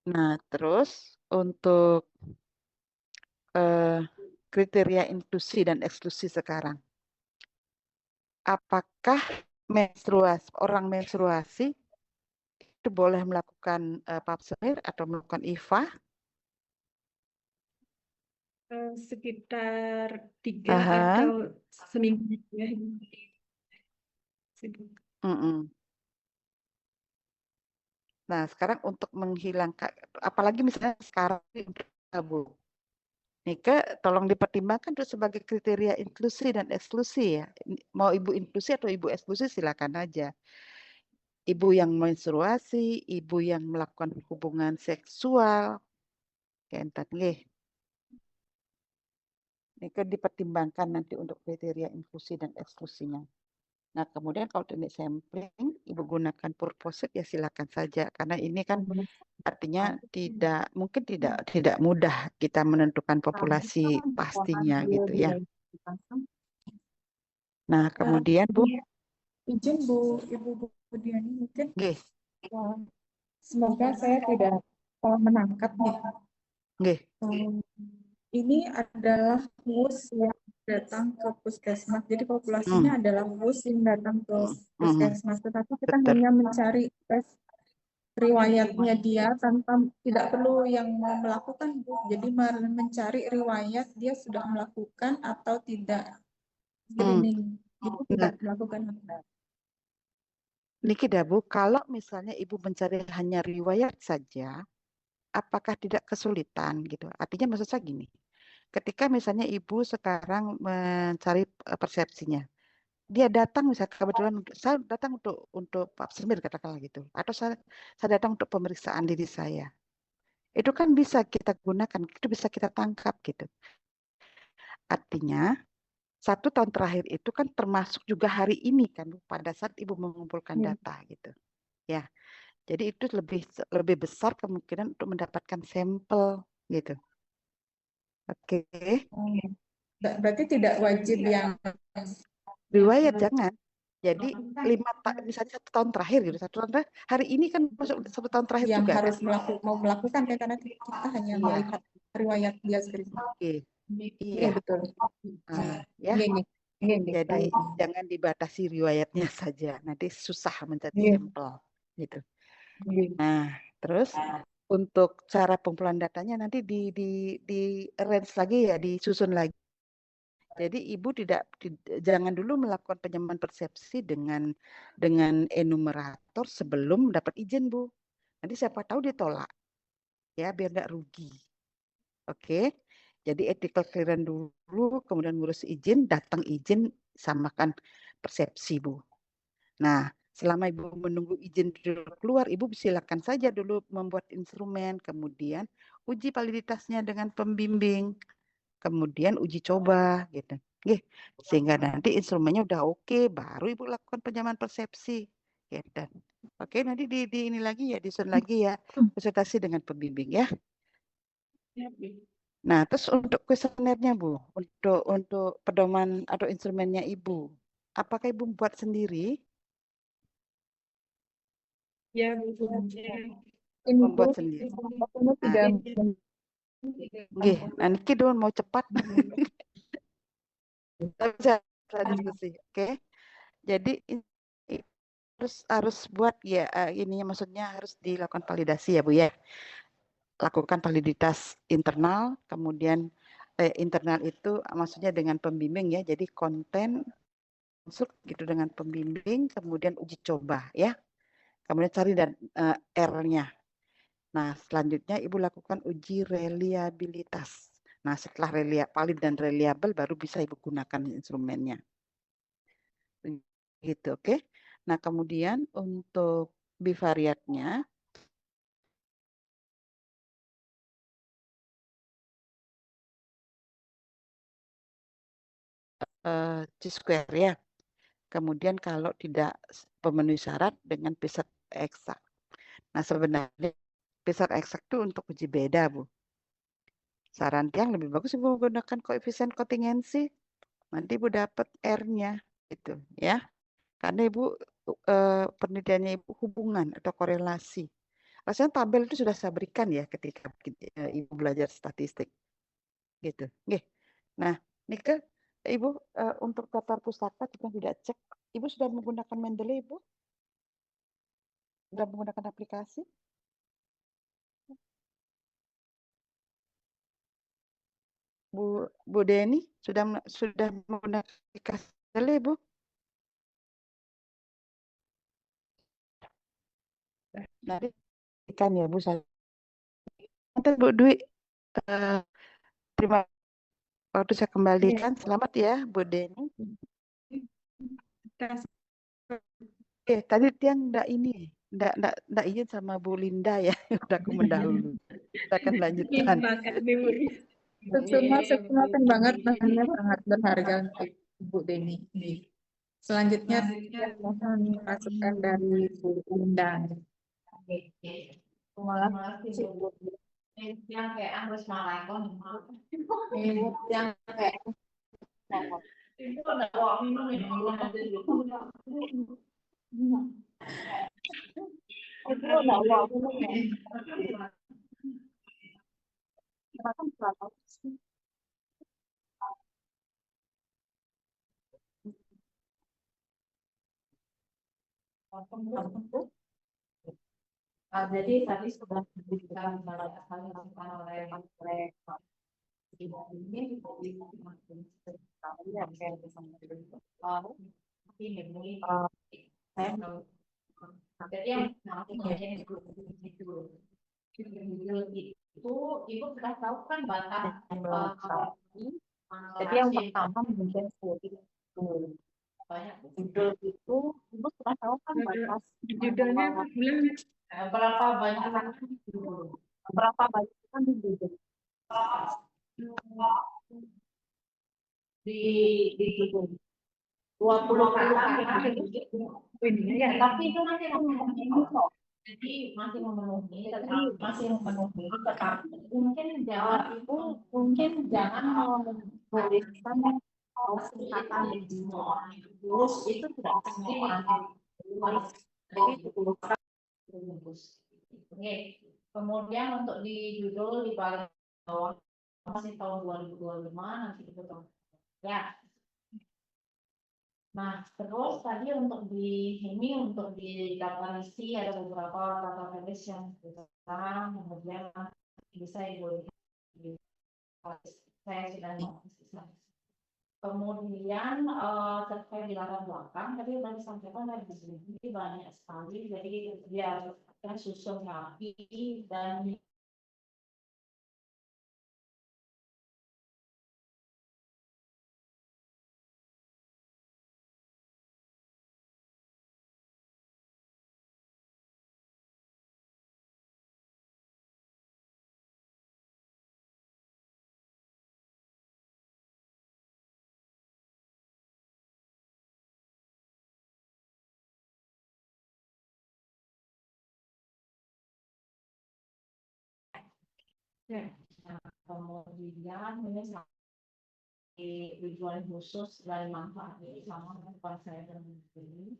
Nah terus untuk kriteria inklusi dan eksklusi sekarang. Apakah orang menstruasi itu boleh melakukan pap smear atau melakukan IVA? Sekitar 3 Aha. atau seminggu ya. Nah, sekarang untuk menghilangkan, apalagi misalnya sekarang Bu, Nika, tolong dipertimbangkan itu sebagai kriteria inklusi dan eksklusi ya. Mau Ibu inklusi atau Ibu eksklusi silakan aja. Ibu yang menstruasi, ibu yang melakukan hubungan seksual, kentat nggih. Nika dipertimbangkan nanti untuk kriteria inklusi dan eksklusinya. Nah, kemudian kalau teknik sampling, Ibu gunakan purposit ya silakan saja karena ini kan artinya mungkin tidak mudah kita menentukan populasi pastinya gitu ya. Nah, kemudian Bu, Izin Bu, Ibu Budiani mungkin nggih, semoga saya tidak salah menangkap nih. nggih. Ini adalah WUS yang datang ke puskesmas. Jadi populasinya adalah WUS yang datang ke puskesmas. Tetapi kita hanya mencari tes riwayatnya dia tanpa tidak perlu yang mau melakukan Bu. Jadi mencari riwayat dia sudah melakukan atau tidak screening. Itu tidak melakukan. Niki Bu, kalau misalnya Ibu mencari hanya riwayat saja, apakah tidak kesulitan gitu? Artinya maksud saya gini, ketika misalnya Ibu sekarang mencari persepsinya, dia datang misalnya kebetulan saya datang untuk pap smear katakanlah gitu, atau saya datang untuk pemeriksaan diri saya, itu kan bisa kita gunakan, itu bisa kita tangkap gitu. Artinya 1 tahun terakhir itu kan termasuk juga hari ini kan pada saat Ibu mengumpulkan data gitu, ya. Jadi itu lebih besar kemungkinan untuk mendapatkan sampel gitu. Oke. Berarti tidak wajib yang Riwayat jangan. Jadi misalnya 1 tahun terakhir gitu, 1 tahun terakhir, hari ini kan masuk 1 tahun terakhir yang juga. harus melakukan kan karena kita hanya melihat riwayat dia sendiri. Oke. Iya betul. Ya. Jadi jangan dibatasi riwayatnya saja. Nanti susah mencari sampel gitu. Nah, terus untuk cara pengumpulan datanya nanti di arrange lagi ya, disusun lagi. Jadi Ibu jangan dulu melakukan penyamaan persepsi dengan enumerator sebelum dapat izin Bu. Nanti siapa tahu ditolak. ya biar nggak rugi. Oke, jadi ethical clearance dulu, kemudian ngurus izin, datang izin, samakan persepsi, Bu. Nah, selama Ibu menunggu izin keluar, Ibu silakan saja dulu membuat instrumen, kemudian uji validitasnya dengan pembimbing, kemudian uji coba, gitu. Oke, sehingga nanti instrumennya udah oke, baru Ibu lakukan penyamaan persepsi. Gitu. Oke, nanti di ini lagi ya, disusun lagi ya, konsultasi dengan pembimbing ya. Nah, terus untuk kuesionernya Bu, untuk pedoman atau instrumennya Ibu, apakah Ibu buat sendiri? Ya, Bu. Ini Bu, Membuat sendiri. waktunya Nah, 3 nggih, nah niki don mau cepat. Tapi bisa diskusi, oke? Jadi harus buat ya ini maksudnya harus dilakukan validasi ya Bu ya. Lakukan validitas internal, kemudian internal itu maksudnya dengan pembimbing ya. Jadi konten masuk gitu dengan pembimbing, kemudian uji coba ya. Kemudian cari dan R-nya. Nah, selanjutnya Ibu lakukan uji reliabilitas. Nah, setelah valid dan reliable baru bisa Ibu gunakan instrumennya. Gitu, oke. Nah, kemudian untuk bivariatnya C-square ya. Kemudian kalau tidak memenuhi syarat dengan pesat eksak. Nah, sebenarnya pesat eksak itu untuk uji beda, Bu. Saran tiang lebih bagus Ibu menggunakan koefisien kontingensi. Nanti Ibu dapat R-nya gitu ya. Karena Ibu penelitiannya Ibu hubungan atau korelasi. Rasanya tabel itu sudah saya berikan ya ketika Ibu belajar statistik. Gitu. Oke. Nah, Nika, Ibu untuk daftar pustaka juga tidak cek. Ibu sudah menggunakan Mendeley, Ibu? Sudah menggunakan aplikasi? Bu Deni sudah menggunakan aplikasi Mendeley, Bu? Nanti kan ya Bu saya. Nanti Bu Dwi terima waktu saya kembalikan. Selamat ya Bu Deni. Tadi Tiang enggak izin sama Bu Linda ya, udah aku mendahului. Kita akan lanjutkan. Kesempatan banget, namanya sangat berharga untuk Bu Deni. Selanjutnya mohon masukan dari Bu Linda. Terima kasih, Bu. Yang kayak harus malah yang kayak itu ada minum itu jadi tadi sudah diberikan banyak sekali masukan oleh mereka. Ini jadi yang itu ibu sudah tahu kan batas jadi yang pertama mungkin banyak judul itu ibu sudah tahu kan batas Judulnya bulan berapa banyak kan judul di judul 20 kata ya, tapi itu masih memenuhi kok. Jadi masih memenuhi, tetapi mungkin jangan menuliskan singkatan di semua. Terus itu tidak jadi itu Oke. Kemudian untuk di judul di paling bawah masih tahun 2025 nanti kita tahu. Ya. Nah, terus tadi untuk di daftar isi ada beberapa kata tulis yang bisa, kemudian bisa ibu saya sudah kemudian terkait di latar belakang tadi sudah disampaikan dari di sini banyak sekali, jadi dia susun rapi dan Ya. Nah, kemudian ini tujuan khusus dari manfaat sama bukan saya dan ini.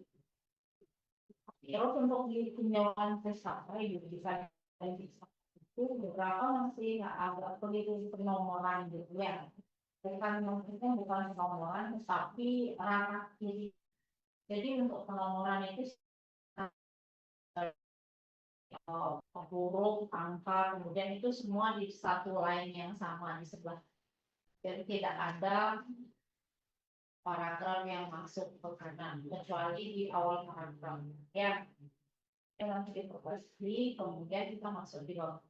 Terus untuk di tinjauan pesawat bisa itu beberapa masih agak perlu penomoran gitu ya. Bukan maksudnya bukan penomoran, tapi ranah kiri. Jadi untuk penomoran itu huruf, angka, kemudian itu semua di satu line yang sama di sebelah. Jadi tidak ada paragraf yang masuk ke kanan kecuali di awal paragraf. Ya, nanti diperbaiki, kemudian kita masuk di bawah.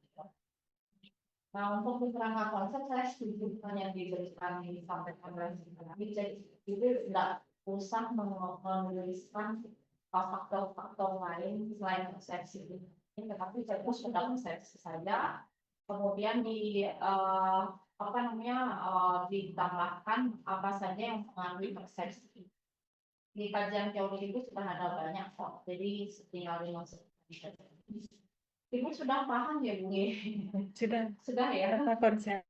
Nah, untuk keterangan konsep saya setuju dengan yang diberikan disampaikan oleh jadi itu tidak usah menuliskan faktor-faktor lain selain persepsi ini, tetapi fokus pada persepsi saja. Kemudian apa namanya ditambahkan apa saja yang mengalami persepsi. Di kajian teori itu sudah ada banyak kok, jadi tinggal dimasukkan. Ibu sudah paham ya, Bu? Sudah ya. Apa konsep?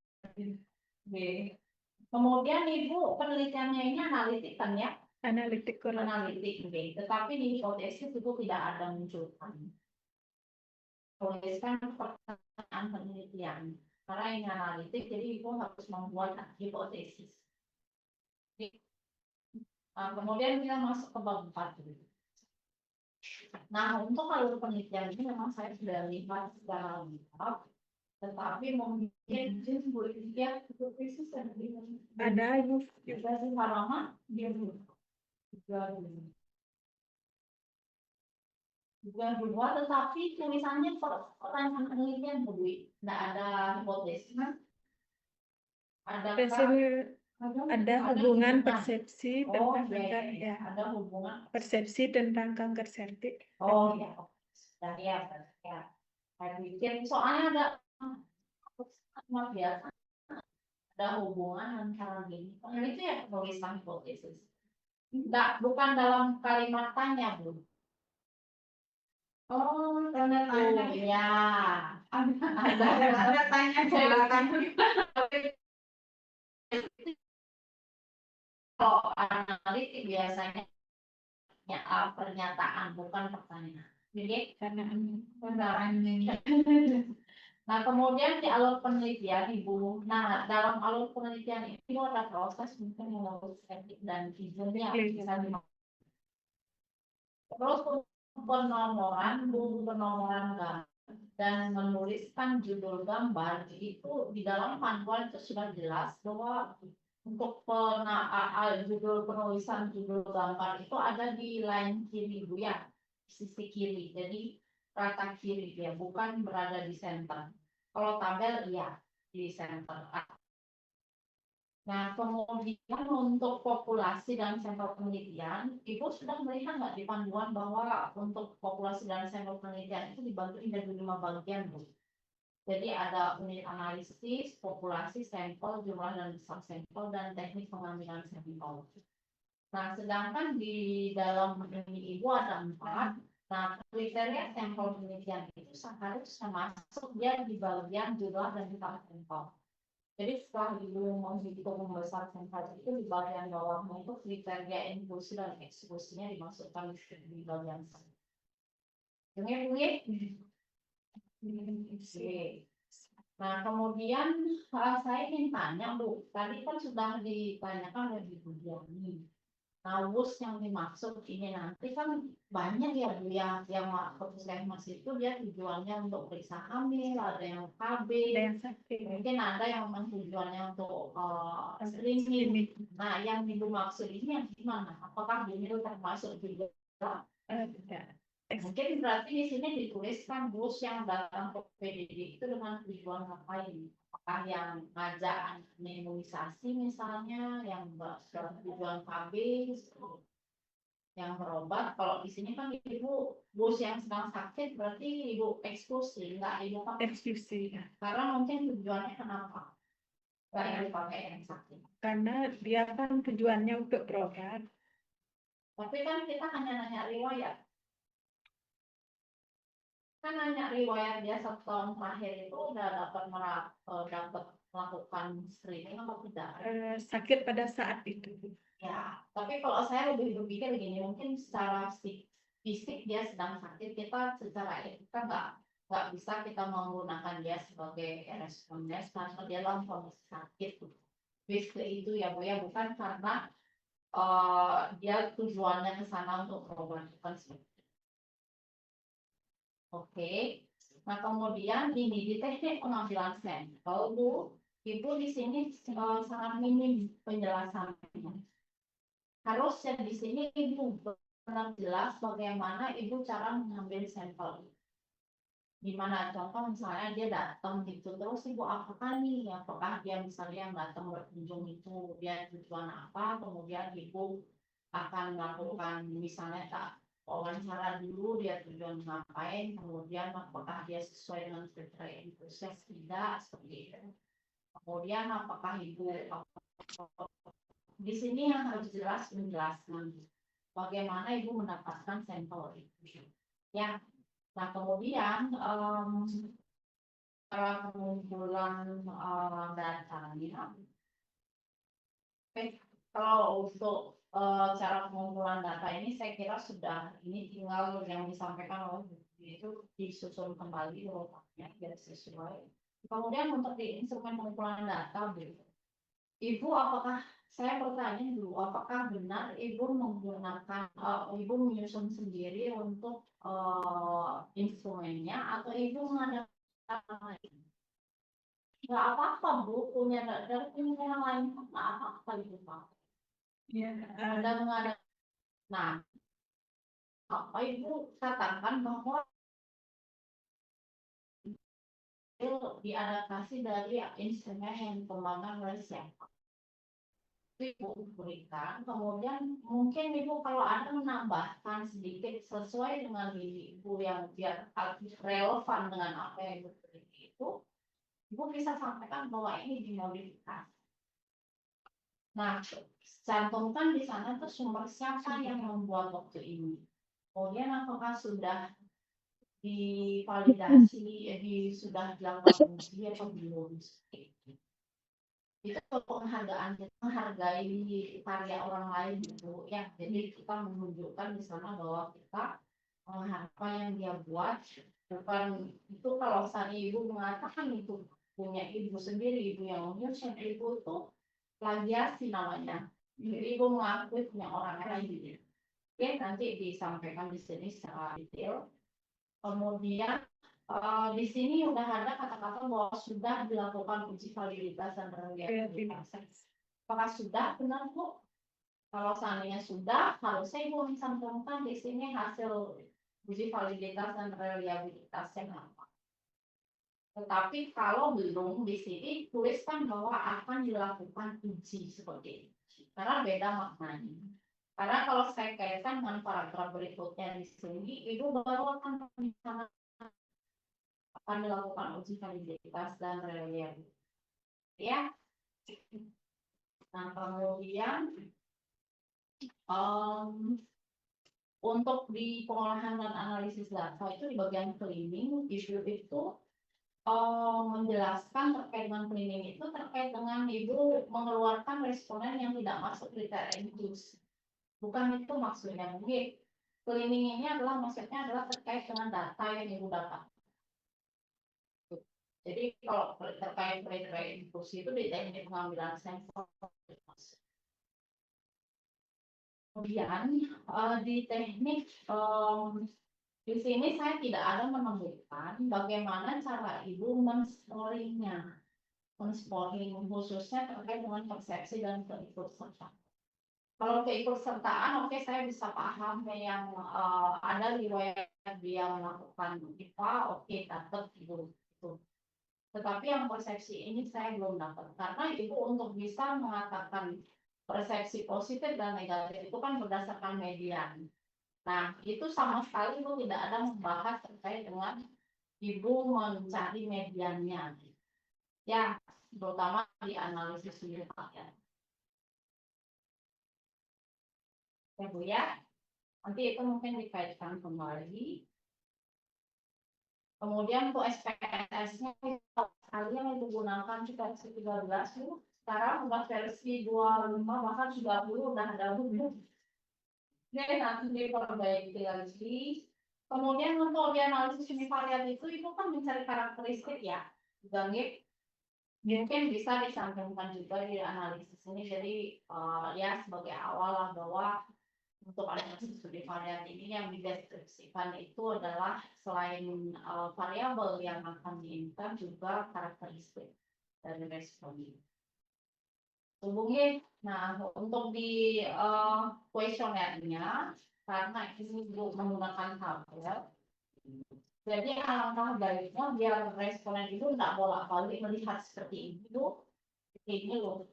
Kemudian Ibu penelitiannya ini analitik kan ya? Analitik kurang. Analitik, tetapi di hipotesis itu tidak ada munculkan. Tuliskan pertanyaan penelitian. Karena ini analitik, jadi Ibu harus membuat hipotesis. Nah, kemudian kita masuk ke bab 4. Nah, untuk alur penelitian ini memang saya sudah lihat secara lengkap, tetapi mungkin Bu Lydia hipotesis Ada Ibu. juga sih halaman dia juga, tetapi tulisannya pertanyaan penelitian Bu Dwi, tidak ada hipotesis. Ada hubungan persepsi Oh, tentang ya, kanker, ya. ada hubungan Persepsi tentang kanker sertik. Oh ya, dan ya, saya pikir soalnya ada biasa ada hubungan antara ini. Itu ya tulisan hipotesis. Enggak, bukan dalam kalimat tanya, Bu. Oh, tanda tanya. Ya, ada tanya silakan. Kalau analitik biasanya pernyataan bukan pertanyaan. Jadi pertanyaannya. Nah, kemudian di alur penelitian Ibu. Nah, dalam alur penelitian itu ada proses mungkin mengurus etik dan izinnya bisa terus penomoran gambar dan menuliskan judul gambar itu di dalam panduan itu sudah jelas bahwa untuk judul penulisan judul gambar itu ada di line kiri Bu ya, sisi kiri. Jadi rata kiri ya, bukan berada di center. Kalau tabel iya di center. Nah, kemudian untuk populasi dan sampel penelitian, Ibu sudah melihat nggak di panduan bahwa untuk populasi dan sampel penelitian itu dibagi menjadi 5 bagian, Bu. Jadi ada unit analisis, populasi, sampel, jumlah dan besar sampel, dan teknik pengambilan sampel. Nah, sedangkan di dalam ini Ibu ada 4. Nah, kriteria sampel penelitian itu seharusnya masuk dia di bagian jumlah dan besar sampel. Jadi setelah Ibu menghitung membesar sampel itu di bagian bawahnya itu kriteria inklusi dan eksklusinya dimasukkan di bagian sana. Dengar. Nah, kemudian saya ingin tanya, Bu, tadi kan sudah ditanyakan oleh Ibu Diani. Nah, WUS yang dimaksud ini nanti kan banyak ya, Bu, yang puskesmas itu dia tujuannya untuk periksa hamil, ada yang KB, mungkin ada yang memang tujuannya untuk screening. Nah, yang Ibu maksud ini yang gimana? Apakah ini termasuk juga? Mungkin berarti di sini dituliskan bus yang datang ke PDD itu dengan tujuan ngapain? Apakah yang ngajak imunisasi misalnya, yang tujuan KB, yang berobat? Kalau di sini kan Ibu bus yang sedang sakit berarti Ibu eksklusi, enggak Ibu pakai eksklusi. Karena mungkin tujuannya kenapa? Enggak dipakai yang sakit. Karena dia kan tujuannya untuk berobat. Tapi kan kita hanya nanya riwayat. kan nanya riwayat dia 1 tahun terakhir itu udah dapat melakukan screening atau tidak? Sakit pada saat itu. Ya, tapi kalau saya lebih berpikir gini, mungkin secara fisik dia sedang sakit, kita secara etika nggak bisa kita menggunakan dia sebagai responden karena dia dalam kondisi sakit. Basically itu ya Bu ya, bukan karena dia tujuannya ke sana untuk berobat, bukan seperti itu. Oke. Nah kemudian ini di teknik pengambilan sampel Bu, Ibu di sini sangat minim penjelasannya. Harusnya di sini Ibu benar jelas bagaimana Ibu cara mengambil sampel. Gimana contoh misalnya dia datang gitu, terus Ibu apakah nih, apakah dia misalnya yang datang berkunjung itu dia tujuan apa, kemudian Ibu akan melakukan misalnya wawancara dulu dia tujuan ngapain, kemudian apakah dia sesuai dengan kriteria yang proses tidak, seperti itu. Kemudian apakah Ibu di sini yang harus jelas menjelaskan bagaimana Ibu mendapatkan sampel itu. Ya, nah kemudian cara pengumpulan datanya. Kalau untuk cara pengumpulan data ini saya kira sudah ini tinggal yang disampaikan oleh itu disusun kembali letaknya biar sesuai. Kemudian untuk di instrumen pengumpulan data, Ibu apakah saya bertanya dulu, apakah benar Ibu menggunakan Ibu menyusun sendiri untuk instrumennya atau Ibu mengadakan nggak apa-apa Bu, punya dari punya yang lain nggak apa-apa Ibu Pak. Ya, Anda mengadakan, nah apa Ibu katakan bahwa itu diadaptasi dari instrumen yang dikembangkan oleh siapa? Ibu berikan, kemudian mungkin Ibu kalau ada menambahkan sedikit sesuai dengan Ibu yang biar relevan dengan apa yang Ibu berikan itu, Ibu bisa sampaikan bahwa ini dimodifikasi. Nah, cantumkan di sana tuh sumber siapa yang membuat waktu ini. Kemudian apakah sudah divalidasi, sudah dilakukan uji atau belum? Itu penghargaan, menghargai karya orang lain itu ya. Jadi kita menunjukkan di sana bahwa kita apa yang dia buat bukan itu. Kalau sang ibu mengatakan itu punya ibu sendiri, ibu yang menyusun, ibu itu plagiasi namanya. Jadi ibu mengakui punya orang lain. Oke, nanti disampaikan di sini secara detail. Kemudian di sini udah ada kata-kata bahwa sudah dilakukan uji validitas dan reliabilitas. Apakah sudah benar Bu? Kalau seandainya sudah, harusnya Ibu mencantumkan di sini hasil uji validitas dan reliabilitasnya apa. Tetapi kalau belum, di sini tuliskan bahwa akan dilakukan uji seperti itu. Karena beda maknanya. Karena kalau saya kaitkan dengan paragraf berikutnya di sini, Ibu baru akan dilakukan uji validitas dan reliabilitas. Ya. Nah, kemudian untuk di pengolahan dan analisis data itu di bagian cleaning, isu itu menjelaskan terkait dengan cleaning itu terkait dengan Ibu mengeluarkan responden yang tidak masuk kriteria indus. Bukan itu maksudnya. Mungkin cleaning ini adalah maksudnya adalah terkait dengan data yang Ibu dapat. Jadi kalau terkait kriteria inklusi itu di teknik pengambilan sampel. Kemudian di teknik di sini saya tidak ada menemukan bagaimana cara Ibu men-scoringnya, men-scoring khususnya terkait dengan persepsi dan keikutsertaan. Kalau keikutsertaan, oke, saya bisa paham yang ada riwayat dia melakukan IPA, oke, dapat Ibu itu. Tetapi yang persepsi ini saya belum dapat. Karena Ibu untuk bisa mengatakan persepsi positif dan negatif itu kan berdasarkan median. Nah, itu sama sekali Ibu tidak ada membahas terkait dengan Ibu mencari mediannya. Ya, terutama di analisis sendiri ya. Ya Bu ya, nanti itu mungkin dikaitkan kembali. Kemudian untuk SPSS-nya kalian itu gunakan versi 13 tuh. Sekarang udah versi 25 bahkan 30 udah ada buku. Ini nanti diperbaiki lagi. Kemudian untuk di analisis univariat itu kan mencari karakteristik ya. Bangkit mungkin bisa disampaikan juga di analisis ini. Jadi ya sebagai awal lah bahwa untuk analisis univariat ini yang dideskripsikan itu adalah selain variabel yang akan diinput juga karakteristik dari respon. Hubungi, nah untuk di kuesionernya karena ini menggunakan tabel, jadi alangkah baiknya biar responden itu tidak bolak-balik melihat seperti ini loh.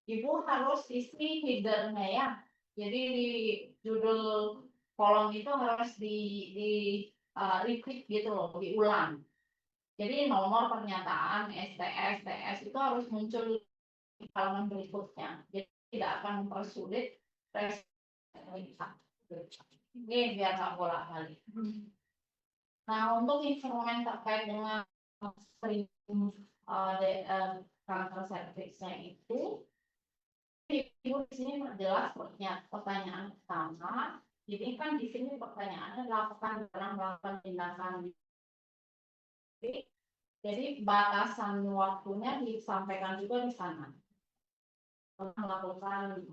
Ibu harus isi headernya ya. Jadi di judul kolom itu harus di repeat gitu loh, diulang. Jadi nomor pernyataan STS, TS itu harus muncul di halaman berikutnya. Jadi tidak akan mempersulit ini biar nggak bolak-balik. Nah, untuk instrumen terkait dengan screening kanker serviksnya itu, Ibu di sini jelas pertanyaan pertama. Jadi kan di sini pertanyaannya pernah melakukan tindakan. Jadi batasan waktunya disampaikan juga di sana. Melakukan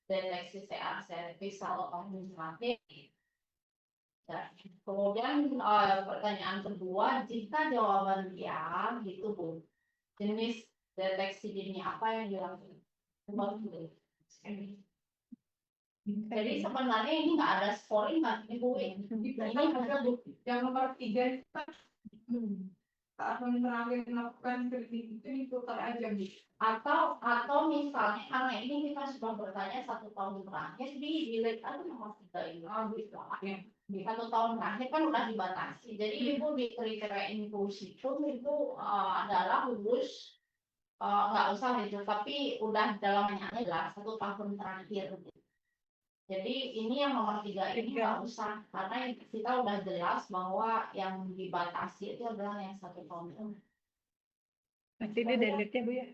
deteksi CA serviks atau administratif. Ya. Kemudian pertanyaan kedua, jika jawaban ya gitu Bu, jenis deteksi dini apa yang dilakukan? Jadi sebenarnya ini nggak ada scoring kan Ibu? Ini ada Yang nomor 3 itu saat terakhir melakukan screening itu putar aja gitu. Atau misalnya karena ini kita sudah bertanya 1 tahun terakhir di aja nomor 3 ini. Di 1 tahun terakhir kan udah dibatasi. Jadi Ibu di kriteria inklusifum itu adalah lulus nggak usah itu, tapi udah dalamnya adalah 1 tahun terakhir. Jadi ini yang nomor 3 ini nggak usah karena kita udah jelas bahwa yang dibatasi itu adalah yang 1 tahun. Nanti dia delete ya Bu ya.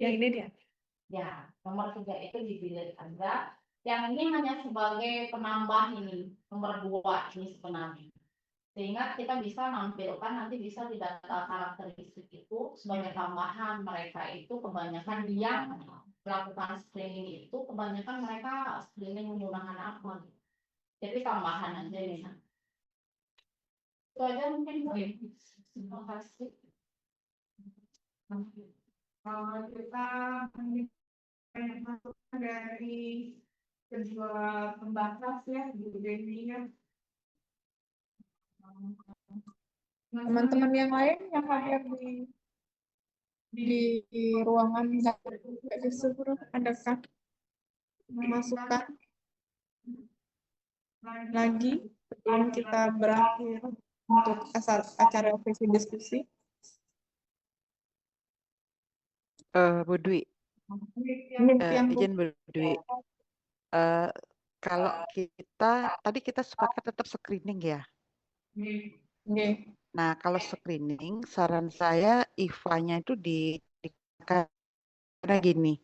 Yang ini dia. Ya, nomor 3 itu di-delete aja. Yang ini hanya sebagai penambah ini, nomor 2 ini sebenarnya. Sehingga kita bisa nampilkan nanti bisa di data karakteristik itu sebagai tambahan. Mereka itu kebanyakan yang melakukan screening itu kebanyakan mereka screening menggunakan apa? Jadi tambahan aja ya. Itu aja mungkin Bu. Terima kasih. Kita masukan dari kedua pembatas ya Bu Dewi ya. Teman-teman yang lain yang hadir di ruangan disuruh adakah masukan lagi sebelum kita berakhir untuk acara sesi diskusi? Bu Dwi, Yang izin Bu Dwi. Kalau tadi kita sepakat tetap screening ya. Nah, kalau screening, saran saya IVA-nya itu karena gini,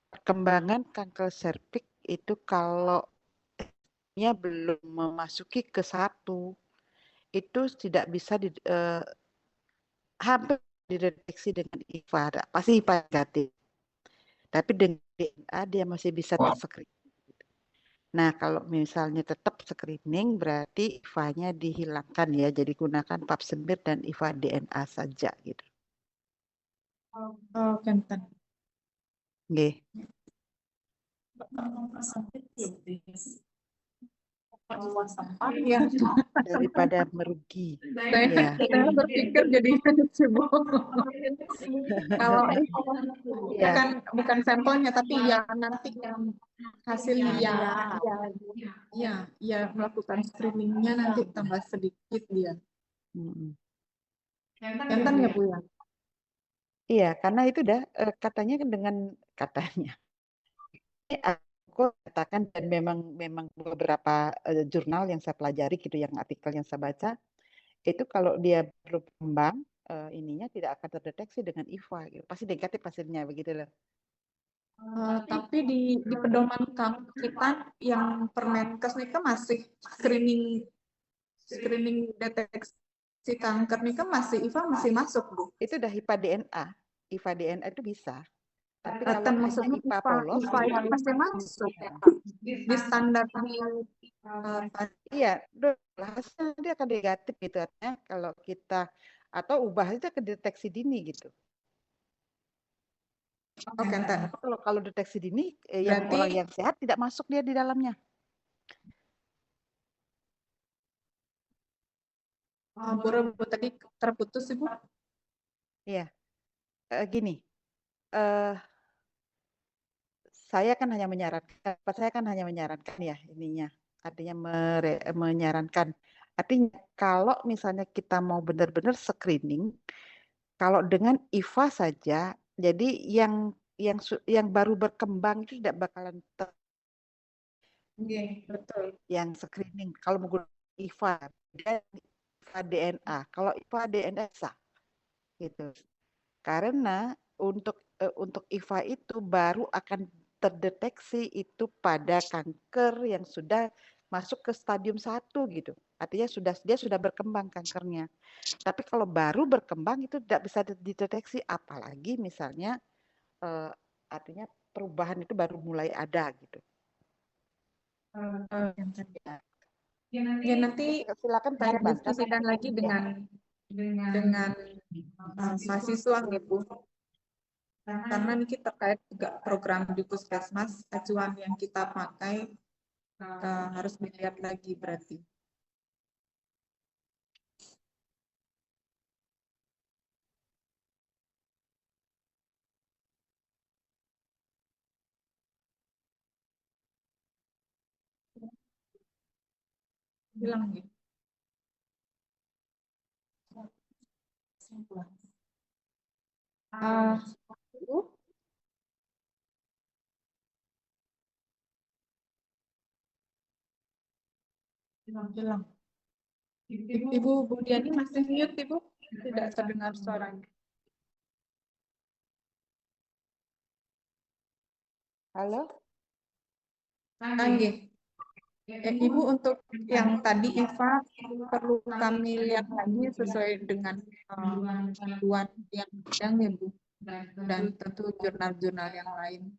perkembangan kanker serviks itu kalau nya belum memasuki ke 1, itu tidak bisa hampir dideteksi dengan IVA, pasti IVA negatif. Tapi dengan DNA dia masih bisa terscreening. Nah, kalau misalnya tetap screening berarti IVA-nya dihilangkan ya, jadi gunakan pap smear dan IVA DNA saja gitu. Oh, Kenten. Nggih. Ya, Daripada merugi. saya berpikir jadi sibuk. Kalau bukan sampelnya, tapi ya nanti yang hasilnya ya melakukan screeningnya nanti tambah sedikit dia. Kenten ya Bu ya? Iya, karena itu katanya katanya. Aku katakan dan memang beberapa jurnal yang saya pelajari gitu, yang artikel yang saya baca itu kalau dia berkembang ininya tidak akan terdeteksi dengan IFA gitu. Pasti negatif hasilnya begitu loh. Tapi di pedoman kita yang Permenkes ini kan masih screening deteksi kanker nih kan masih IFA masih masuk, Bu. Itu udah IPA DNA. IPA DNA itu bisa. Tapi kalau Kan hanya maksudnya IPA IFA polos yang itu masih masuk di standar iya, hasilnya dia akan negatif gitu. Artinya kalau kita atau ubah aja ke deteksi dini gitu. Oke, entar. Kalau deteksi dini yang Berarti- orang yang sehat tidak masuk dia di dalamnya. Bu tadi terputus Ibu. Iya. Gini. Saya kan hanya menyarankan ya ininya. Artinya menyarankan. Artinya kalau misalnya kita mau benar-benar screening, kalau dengan IFA saja, jadi yang baru berkembang itu tidak bakalan Betul. yang screening. Kalau menggunakan IFA, IFA DNA. Kalau IFA DNA sah, gitu. Karena untuk IFA itu baru akan terdeteksi itu pada kanker yang sudah masuk ke stadium 1 gitu. Artinya dia sudah berkembang kankernya. Tapi kalau baru berkembang itu tidak bisa dideteksi, apalagi misalnya artinya perubahan itu baru mulai ada gitu. Ya nanti Silakan tanya Banta. diskusikan lagi dengan mahasiswa nih Bu. Karena ini terkait juga program di Puskesmas, acuan yang kita pakai harus dilihat lagi berarti. Bilang gitu. Bu? Bilang. Ibu Budiani masih mute Ibu? Tidak terdengar suaranya. Halo? Ibu untuk yang tadi Eva perlu kami lihat lagi sesuai dengan panduan yang sedang ya Bu, dan tentu jurnal-jurnal yang lain.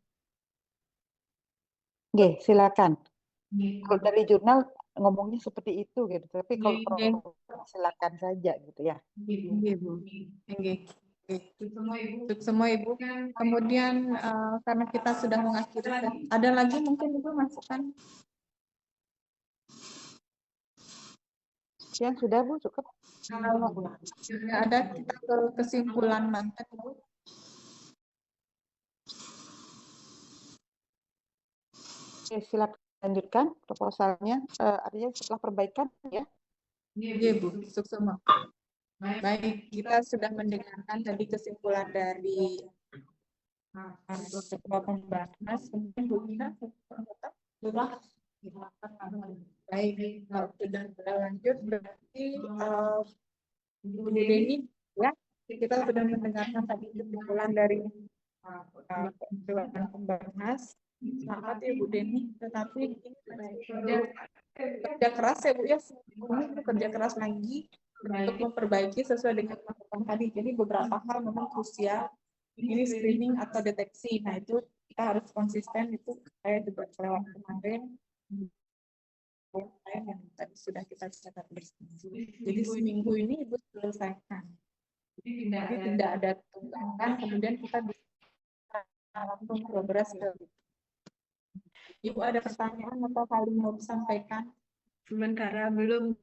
Oke, silakan. Kalau dari jurnal ngomongnya seperti itu gitu, tapi kalau silakan saja gitu ya. Iya Bu. Untuk semua Ibu. Kemudian karena kita sudah mengakhiri, ada lagi mungkin Ibu masukan? Yang sudah Bu cukup. Ya, ada kita ke kesimpulan mantan Bu. Oke, silakan lanjutkan proposalnya. Artinya setelah perbaikan ya. Iya Bu, untuk semua. Baik, kita sudah mendengarkan tadi kesimpulan dari Ketua Pembahas. Kemudian Bu Ina, sudah. Baik, kalau sudah berlanjut berarti Bu Deni, ya kita sudah mendengarkan tadi kesimpulan dari Ketua Pembahas. Selamat ya Bu Deni, tetapi ini kerja keras ya Bu ya, ini kerja keras lagi untuk memperbaiki sesuai dengan masukan tadi. Jadi beberapa hal memang krusial, ini screening atau deteksi. Nah itu kita harus konsisten, itu saya juga lewat kemarin yang tadi sudah kita catat bersama. Jadi seminggu ini Ibu selesaikan. Jadi tidak ada tunggakan, kemudian kita bisa langsung progres ke Ibu ada pertanyaan atau hal yang mau disampaikan? Sementara belum.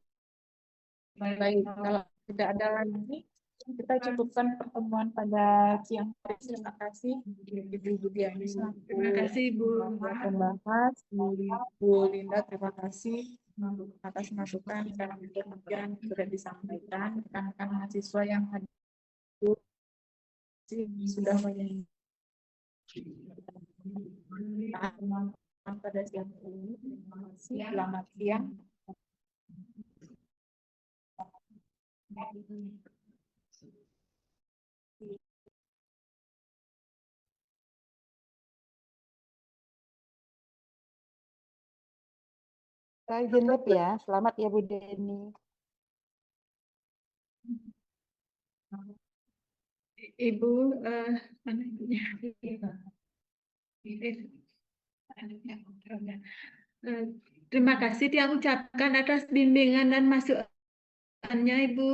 Baik, kalau tidak ada lagi, kita cukupkan pertemuan pada siang hari. Terima kasih Ibu Budiani selaku Terima kasih Bu. pembahas, Bu Linda terima kasih atas masukan dan pemikiran yang sudah disampaikan. Rekan-rekan mahasiswa yang hadir sudah menyampaikan pada siang ini. Terima kasih. Selamat siang. Saya izin live ya. Selamat ya Bu Deni. Ibu, mana ibunya? Eh, Terima kasih yang ucapkan atas bimbingan dan masukannya, Ibu.